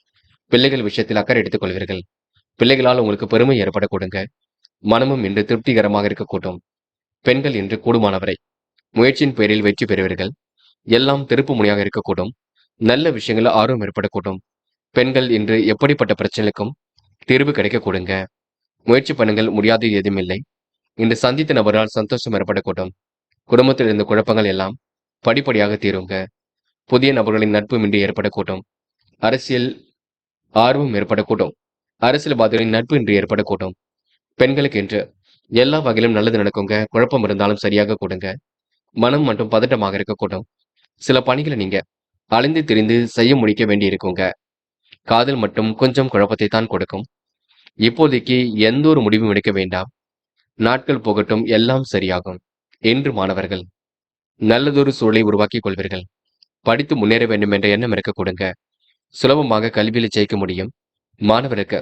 பிள்ளைகள் விஷயத்தில் அக்கறை எடுத்துக் கொள்வீர்கள். பிள்ளைகளால் உங்களுக்கு பெருமை ஏற்படக்கூடுங்க. மனமும் இன்று திருப்திகரமாக இருக்கக்கூடும். பெண்கள் இன்று கூடுமானவரை முயற்சியின் பேரில் வெற்றி பெறுவீர்கள். எல்லாம் திருப்பு முனையாக இருக்கக்கூடும். நல்ல விஷயங்கள் ஆர்வம் ஏற்படக்கூடும். பெண்கள் இன்று எப்படிப்பட்ட பிரச்சனைக்கும் தீர்வு கிடைக்கக்கூடுங்க. முயற்சி பண்ணுங்கள், முடியாது எதுவும் இல்லை. இன்று சந்தித்த நபரால் சந்தோஷம் ஏற்படக்கூடும். குடும்பத்தில் இருந்த குழப்பங்கள் எல்லாம் படிப்படியாக தீருங்க. புதிய நபர்களின் நட்பு இன்றி ஏற்படக்கூடும். அரசியல் ஆர்வம் ஏற்படக்கூடும். அரசியல்வாதிகளின் நட்பு இன்று ஏற்படக்கூடும். பெண்களுக்கு என்று எல்லா வகையிலும் நல்லது நடக்குங்க. குழப்பம் இருந்தாலும் சரியாக கொடுங்க. மனம் மற்றும் பதட்டமாக இருக்கக்கூடும். சில பணிகளை நீங்க அலைந்து திரிந்து செய்ய முடிக்க வேண்டி இருக்குங்க. காதல் மட்டும் கொஞ்சம் குழப்பத்தை தான் கொடுக்கும். இப்போதைக்கு எந்த ஒரு முடிவும் எடுக்க வேண்டாம். நாட்கள் போகட்டும், எல்லாம் சரியாகும். என்று மாணவர்கள் நல்லதொரு சூழலை உருவாக்கிக் கொள்வீர்கள். படித்து முன்னேற வேண்டும் என்ற எண்ணம் இருக்க கொடுங்க. சுலபமாக கல்வியில ஜெயிக்க முடியும். மாணவருக்கு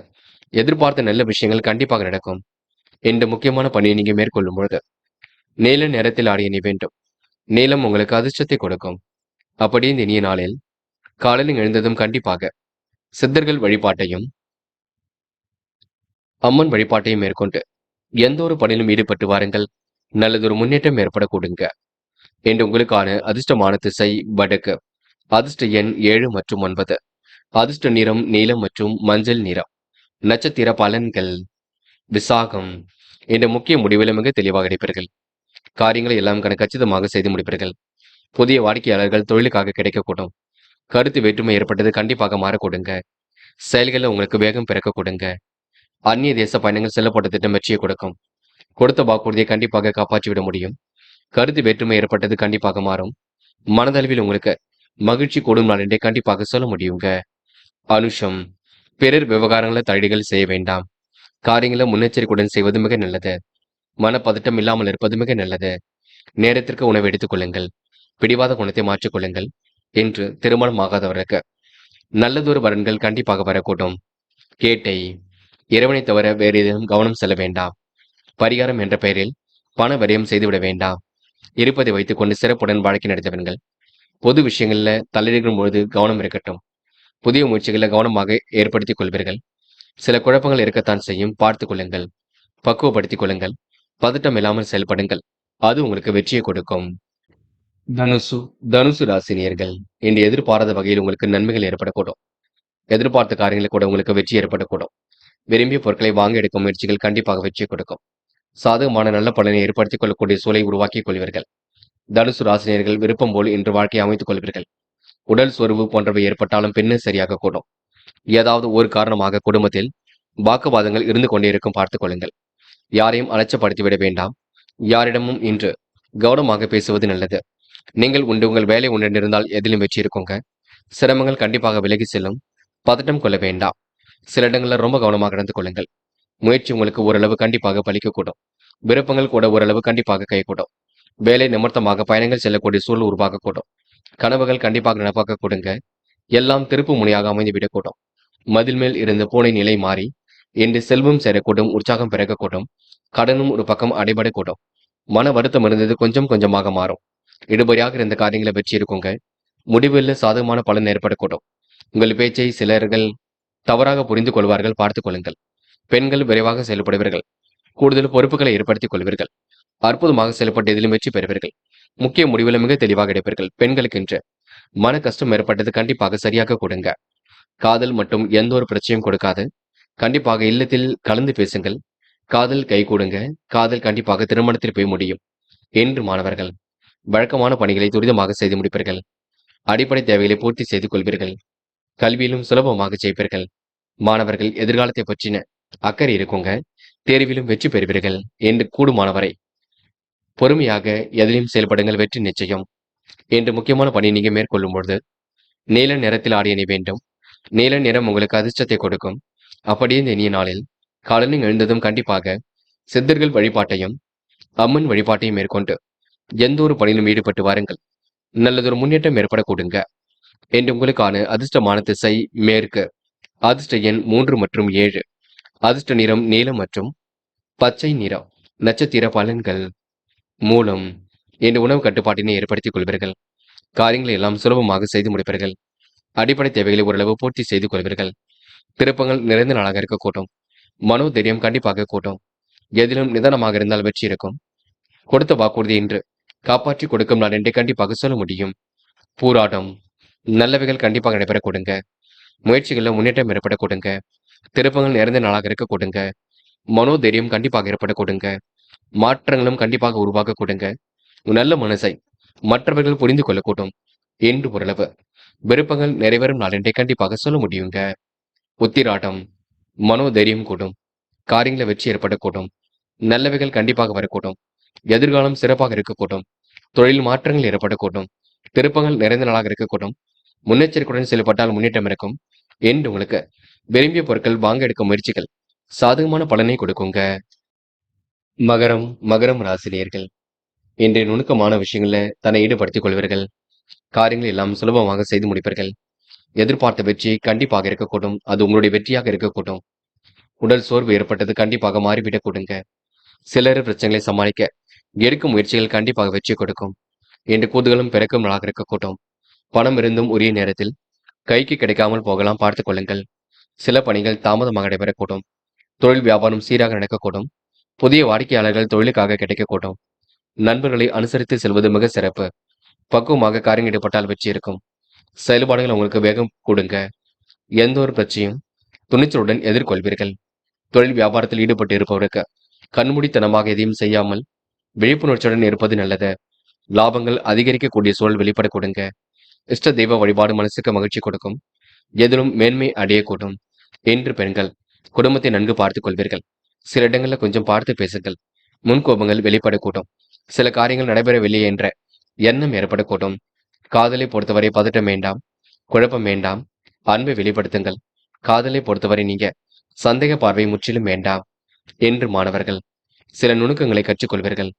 எதிர்பார்த்த நல்ல விஷயங்கள் கண்டிப்பாக நடக்கும். இந்த முக்கியமான பணியை நீங்க மேற்கொள்ளும் பொழுது நீல நிறத்தில் ஆடிய நீ வேண்டும். நீலம் உங்களுக்கு அதிர்ஷ்டத்தை கொடுக்கும். அப்படியே இந்த இனிய நாளில் காலையில் எழுந்ததும் கண்டிப்பாக சித்தர்கள் வழிபாட்டையும் அம்மன் வழிபாட்டையும் மேற்கொண்டு எந்த ஒரு பணியிலும் ஈடுபட்டு வாருங்கள். நல்லதொரு முன்னேற்றம் ஏற்பட கொடுங்க. என்று உங்களுக்கான அதிர்ஷ்டமான திசை வடக்கு. அதிர்ஷ்ட எண் 7 மற்றும் 9. அதிர்ஷ்ட நிறம் நீலம் மற்றும் மஞ்சள் நிறம். நட்சத்திர பலன்கள். விசாகம். என்ற முக்கிய முடிவில் மிக தெளிவாக இருப்பீர்கள். காரியங்களை எல்லாம் கச்சிதமாக செய்து முடிப்பீர்கள். புதிய வாடிக்கையாளர்கள் தொழிலுக்காக கிடைக்கக்கூடும். கருத்து வேற்றுமை ஏற்பட்டது கண்டிப்பாக மாறக்கூடுங்க. செயல்களில் உங்களுக்கு வேகம் பிறக்க கொடுங்க. அந்நிய தேச பயணங்கள் செல்லப்பட்ட திட்டம் வெற்றியை கொடுக்கும். கொடுத்த வாக்குறுதியை கண்டிப்பாக காப்பாற்றி விட முடியும். கருத்து வேற்றுமை ஏற்பட்டது கண்டிப்பாக மாறும். மனதளவில் உங்களுக்கு மகிழ்ச்சி கூடும் நாள் என்றே கண்டிப்பாக சொல்ல முடியுங்க. அனுஷம். பிறர் விவகாரங்களை தலையீடுகள் செய்ய வேண்டாம். காரியங்களை முன்னெச்சரிக்கையுடன் செய்வது மிக நல்லது. மனப்பதட்டம் இல்லாமல் இருப்பது மிக நல்லது. நேரத்திற்கு உணவு எடுத்துக் கொள்ளுங்கள். பிடிவாத குணத்தை மாற்றிக் கொள்ளுங்கள். என்று திருமணம் ஆகாதவருக்கு நல்லதொரு வரன்கள் கண்டிப்பாக வரக்கூடும். கேட்டை. இறைவனை தவிர வேறு ஏதேனும் கவனம் செல்ல வேண்டாம். பரிகாரம் என்ற பெயரில் பண விரயம் செய்துவிட வேண்டாம். இருப்பதை வைத்துக் கொண்டு சிறப்புடன் வாழ்க்கை நடத்தவர்கள். பொது விஷயங்கள்ல தலையிடும் பொழுது கவனம் இருக்கட்டும். புதிய முயற்சிகளை கவனமாக ஏற்படுத்திக் கொள்வீர்கள். சில குழப்பங்கள் இருக்கத்தான் செய்யும், பார்த்துக் கொள்ளுங்கள். பக்குவப்படுத்திக் கொள்ளுங்கள். பதட்டம் இல்லாமல் செயல்படுங்கள். அது உங்களுக்கு வெற்றியை கொடுக்கும். தனுசு. தனுசு ராசினியர்கள் இன்று எதிர்பாராத வகையில் உங்களுக்கு நன்மைகள் ஏற்படக்கூடும். எதிர்பார்த்த காரியங்களில் கூட உங்களுக்கு வெற்றி ஏற்படக்கூடும். விரும்பிய பொருட்களை வாங்க எடுக்கும் முயற்சிகள் கண்டிப்பாக வெற்றி கொடுக்கும். சாதகமான நல்ல பலனை ஏற்படுத்திக் கொள்ளக்கூடிய சூழலை உருவாக்கிக் கொள்வீர்கள். தனுசு ராசினியர்கள் விருப்பம் போல் இன்று வாழ்க்கையை அமைத்துக் கொள்வீர்கள். உடல் சோர்வு போன்றவை ஏற்பட்டாலும் பின்னர் சரியாக கூடும். ஏதாவது ஒரு காரணமாக குடும்பத்தில் வாக்குவாதங்கள் இருந்து கொண்டே இருக்கும், பார்த்துக் கொள்ளுங்கள். யாரையும் அலட்சப்படுத்திவிட வேண்டாம். யாரிடமும் இன்று கவனமாக பேசுவது நல்லது. நீங்கள் உங்கள் வேலை உடன் இருந்தால் எதிலும் வெற்றி இருக்குங்க. சிரமங்கள் கண்டிப்பாக விலகி செல்லும். பதட்டம் கொள்ள வேண்டாம். சில இடங்களில் ரொம்ப கவனமாக நடந்து கொள்ளுங்கள். முயற்சி உங்களுக்கு ஓரளவு கண்டிப்பாக பலிக்கக்கூடும். விருப்பங்கள் கூட ஓரளவு கண்டிப்பாக கைகூடும். வேலை நிமித்தமாக பயணங்கள் செல்லக்கூடிய சூழல் உருவாகக்கூடும். கனவுகள் கண்டிப்பாக நடப்பாக்க கொடுங்க. எல்லாம் திருப்பு முனையாக அமைந்துவிடக்கூடும். மதில் மேல் இருந்த பூனை நிலை மாறி இன்று செல்வம் சேரக்கூடும். உற்சாகம் பிறக்கக்கூடும். கடனும் ஒரு பக்கம் அடைபடக்கூடும். மன வருத்தம் இருந்தது கொஞ்சம் கொஞ்சமாக மாறும். இடுபறியாக இருந்த காரியங்களை வெற்றி இருக்குங்க. முடிவில் சாதகமான பலன் ஏற்படக்கூடும். உங்கள் பேச்சை சிலர்கள் தவறாக புரிந்து கொள்வார்கள், பார்த்துக் கொள்ளுங்கள். பெண்கள் விரைவாக செயல்படுவீர்கள். கூடுதல் பொறுப்புகளை ஏற்படுத்திக் கொள்வீர்கள். அற்புதமாக செயல்பட்டு எதிலும் வெற்றி பெறுவீர்கள். முக்கிய முடிவில் மிக தெளிவாக எடுப்பீர்கள். பெண்களுக்கு இன்று மன கஷ்டம் ஏற்பட்டது கண்டிப்பாக சரியாக கொடுங்க. காதல் மற்றும் எந்த ஒரு பிரச்சனையும் கொடுக்காது. கண்டிப்பாக இல்லத்தில் கலந்து பேசுங்கள். காதல் கை கூடுங்க. காதல் கண்டிப்பாக திருமணத்தில் போய் முடியும். என்று மாணவர்கள் வழக்கமான பணிகளை துரிதமாக செய்து முடிப்பீர்கள். அடிப்படை தேவைகளை பூர்த்தி செய்து கொள்வீர்கள். கல்வியிலும் சுலபமாக ஜெயிப்பீர்கள். மாணவர்கள் எதிர்காலத்தை பற்றின அக்கறை இருக்குங்க. தேர்விலும் வெற்றி பெறுவீர்கள். என்று கூடுமானவரை பொறுமையாக எதிலையும் செயல்படுங்கள், வெற்றி நிச்சயம். என்று முக்கியமான பணி நீங்க மேற்கொள்ளும் பொழுது நீல நிறத்தில் ஆடிய நீ வேண்டும். நீல நிறம் உங்களுக்கு அதிர்ஷ்டத்தை கொடுக்கும். அப்படியே இந்த இனிய நாளில் காலையில் எழுந்ததும் கண்டிப்பாக சித்தர்கள் வழிபாட்டையும் அம்மன் வழிபாட்டையும் மேற்கொண்டு எந்த ஒரு பணியிலும் ஈடுபட்டு வாருங்கள். நல்லதொரு முன்னேற்றம் ஏற்பட கொடுங்க. என்று உங்களுக்கான அதிர்ஷ்டமான திசை மேற்கு. அதிர்ஷ்ட எண் 3 மற்றும் 7. அதிர்ஷ்ட நிறம் நீலம் மற்றும் பச்சை நிறம். நட்சத்திர பலன்கள். மூலம். என்று உணவு கட்டுப்பாட்டினை ஏற்படுத்திக் கொள்வீர்கள். காரியங்களை எல்லாம் சுலபமாக செய்து முடிப்பீர்கள். அடிப்படை தேவைகளை ஓரளவு பூர்த்தி செய்து கொள்வீர்கள். திருப்பங்கள் நிறைந்த நாளாக இருக்கக்கூடும். மனோதைரியம் கண்டிப்பாக கூட்டும். எதிலும் நிதானமாக இருந்தால் வெற்றி இருக்கும். கொடுத்த வாக்குறுதி என்று காப்பாற்றி கொடுக்கும் நாள் என்றே கண்டிப்பாக சொல்ல முடியும். பூராடம். நல்லவைகள் கண்டிப்பாக நடைபெற கொடுங்க. முயற்சிகளில் முன்னேற்றம் ஏற்பட கொடுங்க. திருப்பங்கள் நிறைந்த நாளாக இருக்க கொடுங்க. மனோதைரியம் கண்டிப்பாக ஏற்பட கொடுங்க. மாற்றங்களும் கண்டிப்பாக உருவாக்க கொடுங்க. நல்ல மனசை மற்றவர்கள் புரிந்து கொள்ளக்கூடும். என்று ஓரளவு விருப்பங்கள் நிறைவேறும் நாள் என்றே கண்டிப்பாக சொல்ல முடியுங்க. உத்திராட்டம். மனோதைரியம் கூடும். காரியங்களை வெற்றி ஏற்படக்கூடும். நல்லவைகள் கண்டிப்பாக வரக்கூடும். எதிர்காலம் சிறப்பாக இருக்கக்கூடும். தொழில் மாற்றங்கள் ஏற்படக்கூடும். திருப்பங்கள் நிறைந்த நாளாக இருக்கக்கூடும். முன்னெச்சரிக்கையுடன் செயல்பட்டால் முன்னேற்றம் இருக்கும். என்று உங்களுக்கு விரும்பிய பொருட்கள் வாங்க எடுக்கும் முயற்சிகள் சாதகமான பலனை கொடுக்குங்க. மகரம் மகரம் ராசினியர்கள் இன்றைய நுணுக்கமான விஷயங்கள்ல தன்னை ஈடுபடுத்திக் கொள்வீர்கள். காரியங்கள் எல்லாம் சுலபமாக செய்து முடிப்பீர்கள். எதிர்பார்த்த வெற்றி கண்டிப்பாக இருக்கக்கூடும். அது உங்களுடைய வெற்றியாக இருக்கக்கூடும். உடல் சோர்வு ஏற்பட்டது கண்டிப்பாக மாறிவிடக் கொடுங்க. சிலர் பிரச்சனைகளை சமாளிக்க எடுக்கும் முயற்சிகள் கண்டிப்பாக வெற்றி கொடுக்கும். இன்று கூதுகளும் பிறக்கும் நாளாக இருக்கக்கூடும். பணம் இருந்தும் உரிய நேரத்தில் கைக்கு கிடைக்காமல் போகலாம், பார்த்துக் கொள்ளுங்கள். சில பணிகள் தாமதமாக நடைபெறக்கூடும். தொழில் வியாபாரம் சீராக நடக்கக்கூடும். புதிய வாடிக்கையாளர்கள் தொழிலுக்காக கிடைக்கக்கூடும். நண்பர்களை அனுசரித்து செல்வது மிக சிறப்பு. பக்குவமாக காரியம் ஈடுபட்டால் வெற்றி இருக்கும். செயல்பாடுகள் உங்களுக்கு வேகம் கொடுங்க. எந்த ஒரு பிரச்சனையும் துணிச்சலுடன் எதிர்கொள்வீர்கள். தொழில் வியாபாரத்தில் ஈடுபட்டு இருப்பவருக்கு கண்மூடித்தனமாக எதையும் செய்யாமல் விழிப்புணர்ச்சியுடன் இருப்பது நல்லது. லாபங்கள் அதிகரிக்கக்கூடிய சூழல் வெளிப்பட கொடுங்க. இஷ்ட தெய்வ வழிபாடு மனசுக்கு மகிழ்ச்சி கொடுக்கும். எதிலும் மேன்மை அடையக்கூடும். என்று பெண்கள் குடும்பத்தை நன்கு பார்த்துக் கொள்வீர்கள். சில இடங்கள்ல கொஞ்சம் பார்த்து பேசுங்கள். முன்கோபங்கள் வெளிப்படக்கூடும். சில காரியங்கள் நடைபெறவில்லை என்ற எண்ணம் ஏற்படக்கூடும். காதலை பொறுத்தவரை பதட்டம் வேண்டாம், குழப்பம் வேண்டாம். அன்பை வெளிப்படுத்துங்கள். காதலை பொறுத்தவரை நீங்க சந்தேக பார்வை முற்றிலும் வேண்டாம். என்று மாணவர்கள் சில நுணுக்கங்களை கற்றுக்கொள்வீர்கள்.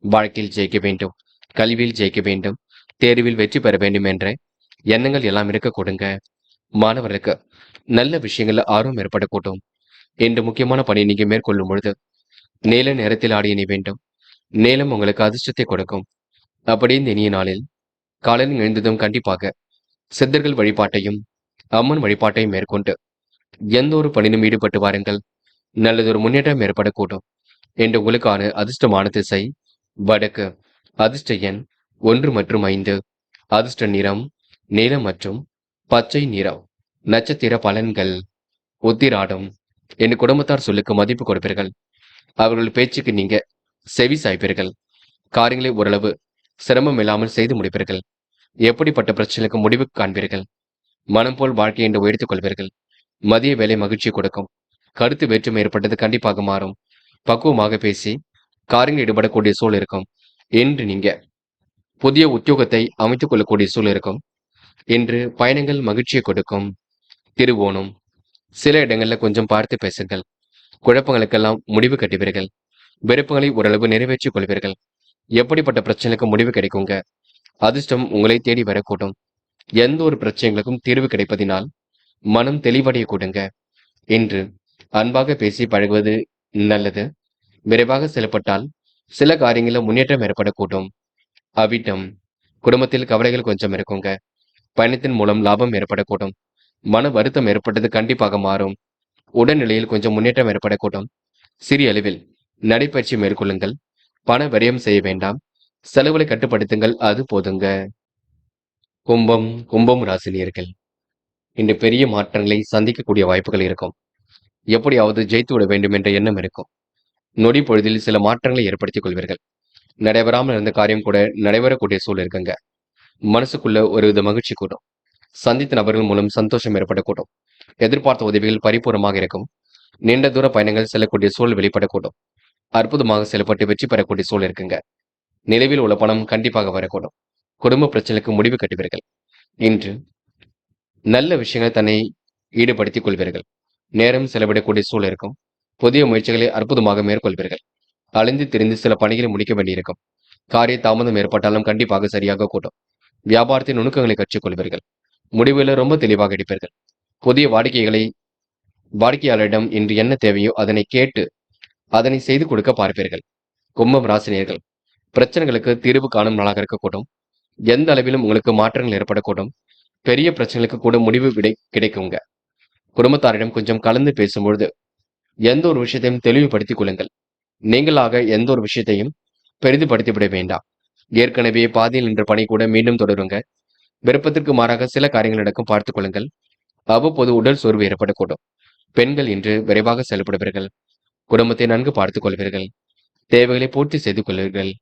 வாழ்க்கையில் ஜெயிக்க வேண்டும், கல்வியில் ஜெயிக்க வேண்டும், தேர்வில் வெற்றி பெற வேண்டும் என்ற எண்ணங்கள் எல்லாம் இருக்க கொடுங்க. மாணவர்களுக்கு நல்ல விஷயங்கள்ல ஆர்வம் ஏற்படக்கூடும். என்று முக்கியமான பணி நீங்க மேற்கொள்ளும் பொழுது நீல நேரத்தில் ஆடிய நீ வேண்டும். நேலம் உங்களுக்கு அதிர்ஷ்டத்தை கொடுக்கும். அப்படியே இந்த இனிய நாளில் காலையில் எழுந்ததும் கண்டிப்பாக சித்தர்கள் வழிபாட்டையும் அம்மன் வழிபாட்டையும் மேற்கொண்டு எந்த ஒரு பணியிலும் ஈடுபட்டு வாருங்கள். நல்லதொரு முன்னேற்றம் ஏற்படக்கூடும். என்று உங்களுக்கான அதிர்ஷ்டமான திசை வடக்கு. அதிர்ஷ்ட எண் 1 மற்றும் 5. அதிர்ஷ்ட நிறம் நீலம் மற்றும் பச்சை நிறம். நட்சத்திர பலன்கள். உத்திராடம். என் குடும்பத்தார் சொல்லுக்கு மதிப்பு கொடுப்பீர்கள். அவர்கள் பேச்சுக்கு நீங்க செவி சாய்ப்பீர்கள். காரியங்களை ஓரளவு சிரமம் இல்லாமல் செய்து முடிப்பீர்கள். எப்படிப்பட்ட பிரச்சனைக்கு முடிவு காண்பீர்கள். மனம் போல் வாழ்க்கை என்று உயர்த்திக் கொள்வீர்கள். மதிய வேலை மகிழ்ச்சி கொடுக்கும். கருத்து வேற்றுமை ஏற்பட்டது கண்டிப்பாக மாறும். பக்குவமாக பேசி காரியங்கள் ஈடுபடக்கூடிய சூழல் இருக்கும். என்று நீங்க புதிய உத்தியோகத்தை அமைத்துக் கொள்ளக்கூடிய சூழல் இருக்கும். என்று பயணங்கள் மகிழ்ச்சியை கொடுக்கும். திருவோணம். சில இடங்கள்ல கொஞ்சம் பார்த்து பேசுங்கள். குழப்பங்களுக்கெல்லாம் முடிவு கட்டுவீர்கள். விருப்பங்களை ஓரளவு நிறைவேற்றிக் கொள்வீர்கள். எப்படிப்பட்ட பிரச்சனைக்கு முடிவு கிடைக்குங்க. அதிர்ஷ்டம் உங்களை தேடி வரக்கூடும். எந்த ஒரு பிரச்சனைகளுக்கும் தீர்வு கிடைப்பதினால் மனம் தெளிவடைய கூடுங்க. என்று அன்பாக பேசி பழகுவது நல்லது. விரைவாக செயல்பட்டால் சில காரியங்களில் முன்னேற்றம் ஏற்படக்கூடும். அவிட்டம். குடும்பத்தில் கவலைகள் கொஞ்சம் இருக்குங்க. பயணத்தின் மூலம் லாபம் ஏற்படக்கூடும். மன வருத்தம் ஏற்பட்டது கண்டிப்பாக மாறும். உடல்நிலையில் கொஞ்சம் முன்னேற்றம் ஏற்படக்கூடும். சிறிய அளவில் நடைபயிற்சி மேற்கொள்ளுங்கள். பண விரயம் செய்ய வேண்டாம். செலவுகளை கட்டுப்படுத்துங்கள், அது போதுங்க. கும்பம் கும்பம் ராசினியர்கள் இன்று பெரிய மாற்றங்களை சந்திக்கக்கூடிய வாய்ப்புகள் இருக்கும். எப்படியாவது ஜெயித்து விட வேண்டும் என்ற எண்ணம் இருக்கும். நொடி பொழுதில் சில மாற்றங்களை ஏற்படுத்திக் கொள்வீர்கள். நடைபெறாமல் இருந்த காரியம் கூட நடைபெறக்கூடிய சூழல் இருக்குங்க. மனசுக்குள்ள ஒரு வித மகிழ்ச்சி கூடும். சந்தித்த நபர்கள் மூலம் சந்தோஷம் ஏற்படக்கூடும். எதிர்பார்த்த உதவிகள் பரிபூர்ணமாக இருக்கும். நீண்ட தூர பயணங்கள் செல்லக்கூடிய சூழல் வெளிப்படக்கூடும். அற்புதமாக செயல்பட்டு வெற்றி பெறக்கூடிய சூழல் இருக்குங்க. நிலவில் உள்ள பணம் கண்டிப்பாக வரக்கூடும். குடும்ப பிரச்சனைக்கு முடிவு கட்டுவீர்கள். இன்று நல்ல விஷயங்கள் தன்னை ஈடுபடுத்திக் கொள்வீர்கள். நேரம் செலவிடக்கூடிய சூழல் இருக்கும். புதிய முயற்சிகளை அற்புதமாக மேற்கொள்வீர்கள். அலைந்து திரிந்து சில பணிகளை முடிக்க வேண்டியிருக்கும். காரிய தாமதம் ஏற்பட்டாலும் கண்டிப்பாக சரியாக கூடும். வியாபாரத்தின் நுணுக்கங்களை கற்றுக்கொள்வீர்கள். முடிவுகளை ரொம்ப தெளிவாக எடுப்பீர்கள். புதிய வாடிக்கையாளரிடம் இன்று என்ன தேவையோ அதனை கேட்டு அதனை செய்து கொடுக்க பார்ப்பீர்கள். கும்பம் ராசினியர்கள் பிரச்சனைகளுக்கு தீர்வு காணும் நாளாக இருக்கக்கூடும். எந்த அளவிலும் உங்களுக்கு மாற்றங்கள் ஏற்படக்கூடும். பெரிய பிரச்சனைகளுக்கு கூட முடிவு கிடைக்குங்க. குடும்பத்தாரிடம் கொஞ்சம் கலந்து பேசும்பொழுது எந்த ஒரு விஷயத்தையும் தெளிவுபடுத்திக் கொள்ளுங்கள். நீங்களாக எந்த ஒரு விஷயத்தையும் பெரிதுபடுத்தி விட வேண்டாம். ஏற்கனவே பாதியில் நின்ற பணி கூட மீண்டும் தொடருங்க. விருப்பத்திற்கு மாறாக சில காரியங்கள் நடக்கும், பார்த்துக் கொள்ளுங்கள். அவ்வப்போது உடல் சோர்வு ஏற்படக்கூடும். பெண்கள் இன்று விரைவாக செயல்படுவீர்கள். குடும்பத்தை நன்கு பார்த்துக் கொள்வீர்கள். தேவைகளை பூர்த்தி செய்து கொள்வீர்கள்.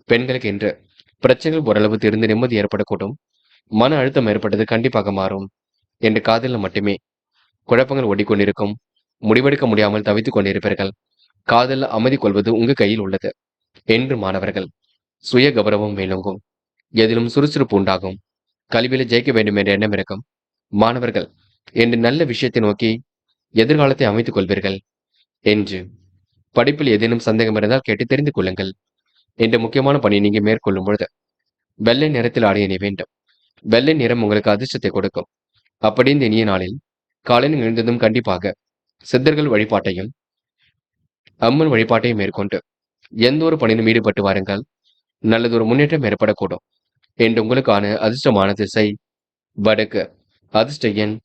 பெண்களுக்கு இன்று பிரச்சனைகள் ஓரளவு தீர்ந்து நிம்மதி ஏற்படக்கூடும். மன அழுத்தம் ஏற்பட்டது கண்டிப்பாக மாறும். என்று காதலில் மட்டுமே குழப்பங்கள் ஓடிக்கொண்டிருக்கும். முடிவெடுக்க முடியாமல் தவித்துக் கொண்டிருப்பீர்கள். காதலில் அமைதி கொள்வது உங்க கையில் உள்ளது. என்று மாணவர்கள் சுய கௌரவம் மேலோங்கும். எதிலும் சுறுசுறுப்பு உண்டாகும். கல்வியில ஜெயிக்க வேண்டும் என்ற எண்ணம் இருக்கும். மாணவர்கள் என்று நல்ல விஷயத்தை நோக்கி எதிர்காலத்தை அமைத்துக் கொள்வீர்கள் என்று. படிப்பில் ஏதேனும் சந்தேகம் இருந்தால் கேட்டு தெரிந்து கொள்ளுங்கள். என்ற முக்கியமான பணியை நீங்க மேற்கொள்ளும் பொழுது வெள்ளை நிறத்தில் ஆடை அணிய வேண்டும். வெள்ளை நிறம் உங்களுக்கு அதிர்ஷ்டத்தை கொடுக்கும். அப்படி இந்த இனிய நாளில் காலையில் எழுந்ததும் கண்டிப்பாக சித்தர்கள் வழிபாட்டையும் அம்மன் வழிபாட்டையும் மேற்கொண்டு எந்த ஒரு பணியிலும் ஈடுபட்டு வாருங்கள். நல்லதொரு முன்னேற்றம் ஏற்படக்கூடும். என்று உங்களுக்கான அதிர்ஷ்டமான திசை வடக்கு. அதிர்ஷ்ட எண்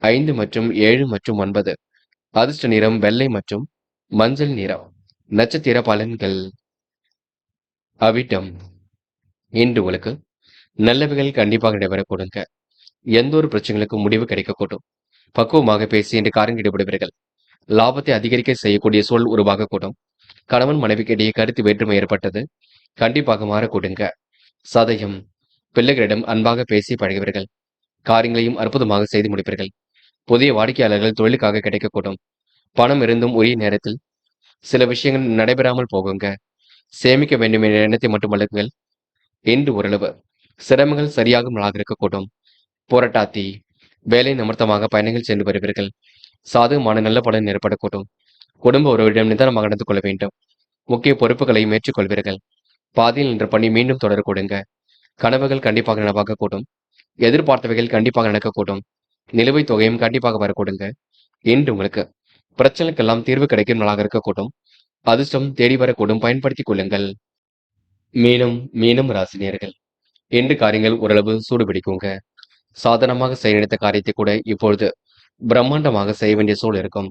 5 மற்றும் 7 மற்றும் 9. அதிர்ஷ்ட நிறம் வெள்ளை மற்றும் மஞ்சள் நிறம். நட்சத்திர பலன்கள். அவிட்டம். இன்று உங்களுக்கு நல்லவைகள் கண்டிப்பாக நடைபெறக்கூடுங்க. எந்த ஒரு பிரச்சனைகளுக்கும் முடிவு கிடைக்கக்கூடும். பக்குவமாக பேசி என்று காரியம் ஈடுபடுவீர்கள். லாபத்தை அதிகரிக்க செய்யக்கூடிய சூழல் உருவாகக்கூடும். கணவன் மனைவிக்கு இடையே கருத்து வேற்றுமை ஏற்பட்டது கண்டிப்பாக மாறக்கூடுங்க. சதயம். பிள்ளைகளிடம் அன்பாக பேசி பழகுவீர்கள். காரியங்களையும் அற்புதமாக செய்து முடிப்பீர்கள். புதிய வாடிக்கையாளர்கள் தொழிலுக்காக கிடைக்கக்கூடும். பணம் இருந்தும் உரிய நேரத்தில் சில விஷயங்கள் நடைபெறாமல் போகுங்க. சேமிக்க வேண்டும் என்ற எண்ணத்தை மட்டும் வளருங்கள். இன்று ஓரளவு சிரமங்கள் சரியாகும் நாளாக இருக்கக்கூடும். புரட்டாதி. வேலை நிமித்தமாக பயணங்கள் சென்று வருவீர்கள். சாதகமான நல்ல பலன் ஏற்படக்கூடும். குடும்ப உறவிடம் நிதானமாக நடந்து கொள்ள வேண்டும். முக்கிய பொறுப்புகளை மேற்கொள்வீர்கள். பாதியில் நின்ற பணி மீண்டும் தொடரக்கூடுங்க. கனவுகள் கண்டிப்பாக நனவாகக்கூடும். எதிர்பார்த்தவைகள் கண்டிப்பாக நடக்கக்கூடும். நிலுவைத் தொகையும் கண்டிப்பாக வரக்கூடுங்க. இன்று உங்களுக்கு பிரச்சனைக்கெல்லாம் தீர்வு கிடைக்கும் நாளாக இருக்கக்கூடும். அதிர்ஷ்டம் தேடி வரக்கூடும். பயன்படுத்திக் கொள்ளுங்கள். மீனம் ராசினியர்கள். இன்று காரியங்கள் ஓரளவு சூடு பிடிக்குங்க. சாதாரணமாக செய்ய நினைத்த காரியத்தை கூட இப்பொழுது பிரம்மாண்டமாக செய்ய வேண்டிய சூழல் இருக்கும்.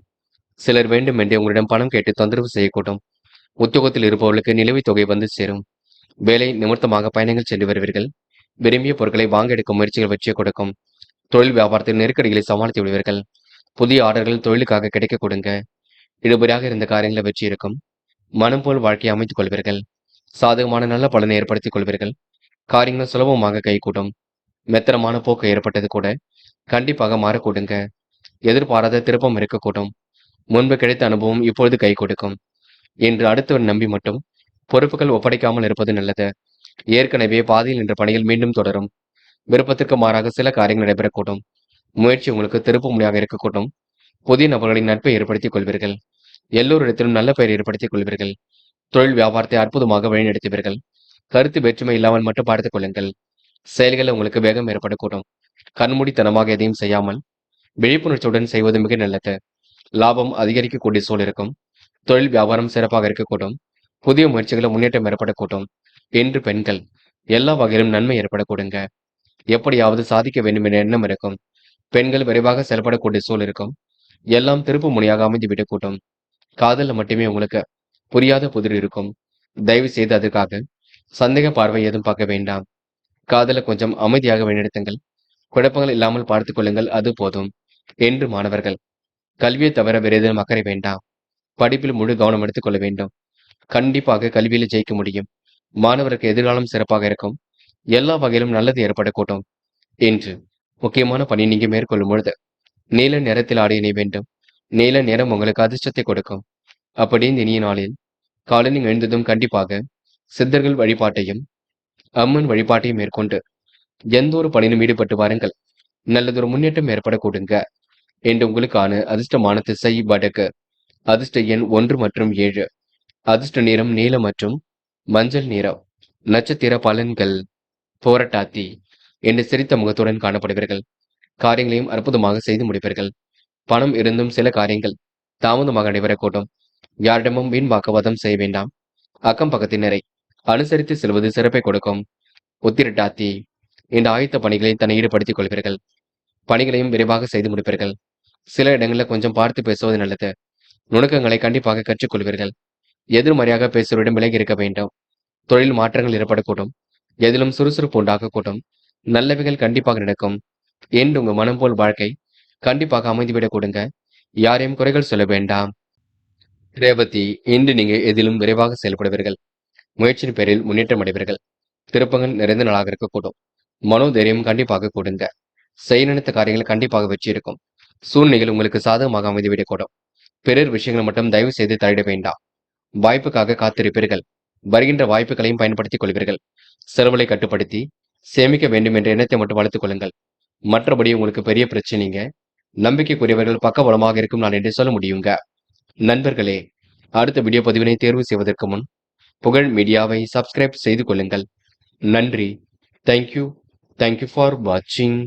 சிலர் வேண்டுமென்றே உங்களிடம் பணம் கேட்டு தொந்தரவு செய்யக்கூடும். உத்தியோகத்தில் இருப்பவர்களுக்கு நிலுவைத் தொகை வந்து சேரும். வேலை நிமித்தமாக பயணங்கள் சென்று வருவீர்கள். விரும்பிய பொருட்களை வாங்க எடுக்கும் முயற்சிகள் வெற்றியை கொடுக்கும். தொழில் வியாபாரத்தில் நெருக்கடிகளை சமாளித்து விடுவீர்கள். புதிய ஆர்டர்கள் தொழிலுக்காக கிடைக்க கொடுங்க. இழுபறியாக இருந்த காரியங்களை வெற்றி இருக்கும். மனம் போல் வாழ்க்கையை அமைத்துக் கொள்வீர்கள். சாதகமான நல்ல பலனை ஏற்படுத்திக் கொள்வீர்கள். காரியங்கள் சுலபமாக கைகூடும். மெத்தனமான போக்கு ஏற்பட்டது கூட கண்டிப்பாக மாறக்கூடுங்க. எதிர்பாராத திருப்பம் இருக்கக்கூடும். முன்பு கிடைத்த அனுபவம் இப்பொழுது கை கொடுக்கும். என்று அடுத்தவர் நம்பி மட்டும் பொறுப்புகள் ஒப்படைக்காமல் இருப்பது நல்லது. ஏற்கனவே பாதியில் நின்ற பணிகள் மீண்டும் தொடரும். விருப்பத்திற்கு மாறாக சில காரியங்கள் நடைபெறக்கூடும். முயற்சி உங்களுக்கு திருப்பு முனையாக இருக்கக்கூடும். புதிய நபர்களின் நட்பை ஏற்படுத்திக் கொள்வீர்கள். எல்லோரிடத்திலும் நல்ல பெயர் ஏற்படுத்திக் கொள்வீர்கள். தொழில் வியாபாரத்தை அற்புதமாக வழிநடத்துவீர்கள். கருத்து வேற்றுமை இல்லாமல் மட்டும் பார்த்துக் கொள்ளுங்கள். செயல்களில் உங்களுக்கு வேகம் ஏற்படக்கூடும். கண்மூடித்தனமாக எதையும் செய்யாமல் விழிப்புணர்ச்சியுடன் செய்வது மிக நல்லது. லாபம் அதிகரிக்கக்கூடிய சூழல் இருக்கும். தொழில் வியாபாரம் சிறப்பாக இருக்கக்கூடும். புதிய முயற்சிகளை முன்னேற்றம் ஏற்படக்கூடும். என்று பெண்கள் எல்லா வகையிலும் நன்மை ஏற்படக்கூடுங்க. எப்படியாவது சாதிக்க வேண்டும் என்ற எண்ணம் இருக்கும். பெண்கள் விரைவாக செயல்படக்கூடிய சூழல் இருக்கும். எல்லாம் திருப்பு முனையாக அமைந்து விடக்கூடும். காதல்ல மட்டுமே உங்களுக்கு புரியாத புதிர் இருக்கும். தயவு செய்து அதற்காக சந்தேக பார்வை ஏதும் பார்க்க வேண்டாம். காதல கொஞ்சம் அமைதியாக வழிநடத்துங்கள். குழப்பங்கள் இல்லாமல் பார்த்துக் கொள்ளுங்கள், அது போதும். என்று மாணவர்கள் கல்வியை தவிர வேறு ஏதேனும் அக்கறை வேண்டாம். படிப்பில் முழு கவனம் எடுத்துக் கொள்ள வேண்டும். கண்டிப்பாக கல்வியில் ஜெயிக்க முடியும். மாணவருக்கு எதிர்காலம் சிறப்பாக இருக்கும். எல்லா வகையிலும் நல்லது ஏற்படக்கூடும். என்று முக்கியமான பணி நீங்க மேற்கொள்ளும் பொழுது நீல நிறத்தில் ஆடை அணிய வேண்டும். நீல நிறம் உங்களுக்கு அதிர்ஷ்டத்தை கொடுக்கும். அப்படி இந்த இனிய நாளில் காலையில் எழுந்ததும் கண்டிப்பாக சித்தர்கள் வழிபாட்டையும் அம்மன் வழிபாட்டையும் மேற்கொண்டு எந்த ஒரு பணியிலும் ஈடுபட்டு வாருங்கள். நல்லதொரு முன்னேற்றம் ஏற்படக்கூடுங்க. என்று உங்களுக்கான அதிர்ஷ்டமான திசை வடக்கு. அதிர்ஷ்ட எண் 1 மற்றும் 7. அதிர்ஷ்ட நிறம் நீலம் மற்றும் மஞ்சள் நிறம். நட்சத்திர பலன்கள். போராட்டாத்தி. என்று சிரித்த முகத்துடன் காணப்படுவீர்கள். காரியங்களையும் அற்புதமாக செய்து முடிப்பீர்கள். பணம் இருந்தும் சில காரியங்கள் தாமதமாக நடைபெறக்கூடும். யாரிடமும் வீண் வாக்குவாதம் செய்ய வேண்டாம். அக்கம் பக்கத்தினரை அனுசரித்து செல்வது சிறப்பை கொடுக்கும். உத்திரட்டாத்தி. இந்த ஆயத்த பணிகளை தன்னை ஈடுபடுத்திக் கொள்வீர்கள். பணிகளையும் விரைவாக செய்து முடிப்பீர்கள். சில இடங்களில் கொஞ்சம் பார்த்து பேசுவது நல்லது. நுணுக்கங்களை கண்டிப்பாக கற்றுக்கொள்வீர்கள். எதிர்மறையாக பேசுவரிடம் விலகி இருக்க வேண்டும். தொழில் மாற்றங்கள் ஏற்படக்கூடும். எதிலும் சுறுசுறுப்பு உண்டாகக்கூடும். நல்லவைகள் கண்டிப்பாக நடக்கும். என்று உங்க மனம் போல் வாழ்க்கை கண்டிப்பாக அமைந்துவிடக் கொடுங்க. யாரையும் குறைகள் சொல்ல வேண்டாம். ரேவதி. இன்று நீங்க எதிலும் விரைவாக செயல்படுவீர்கள். முயற்சியின் பேரில் முன்னேற்றம் அடைவீர்கள். திருப்பங்கள் நிறைந்த நாளாக இருக்கக்கூடும். மனோதைரியம் கண்டிப்பாக கொடுங்க. செய்ய நினைத்த காரியங்கள் கண்டிப்பாக வெற்றி இருக்கும். சூழ்நிலைகள் உங்களுக்கு சாதகமாக அமைந்துவிடக்கூடும். பிறர் விஷயங்களை மட்டும் தயவு செய்து தலையிட வேண்டாம். வாய்ப்புக்காக காத்திருப்பீர்கள். வருகின்ற வாய்ப்புகளையும் பயன்படுத்திக் கொள்வீர்கள். செலவுகளை கட்டுப்படுத்தி சேமிக்க வேண்டும் என்ற எண்ணத்தை மட்டும் வளர்த்துக் கொள்ளுங்கள். மற்றபடி உங்களுக்கு பெரிய பிரச்சனைங்க நம்பிக்கைக்குரியவர்கள் பக்கபலமாக இருக்கும் நான் என்று சொல்ல முடியுங்க. நண்பர்களே, அடுத்த வீடியோ பதிவினை தேர்வு செய்வதற்கு முன் புகழ் மீடியாவை சப்ஸ்கிரைப் செய்து கொள்ளுங்கள். நன்றி. தேங்க்யூ ஃபார் வாட்சிங்.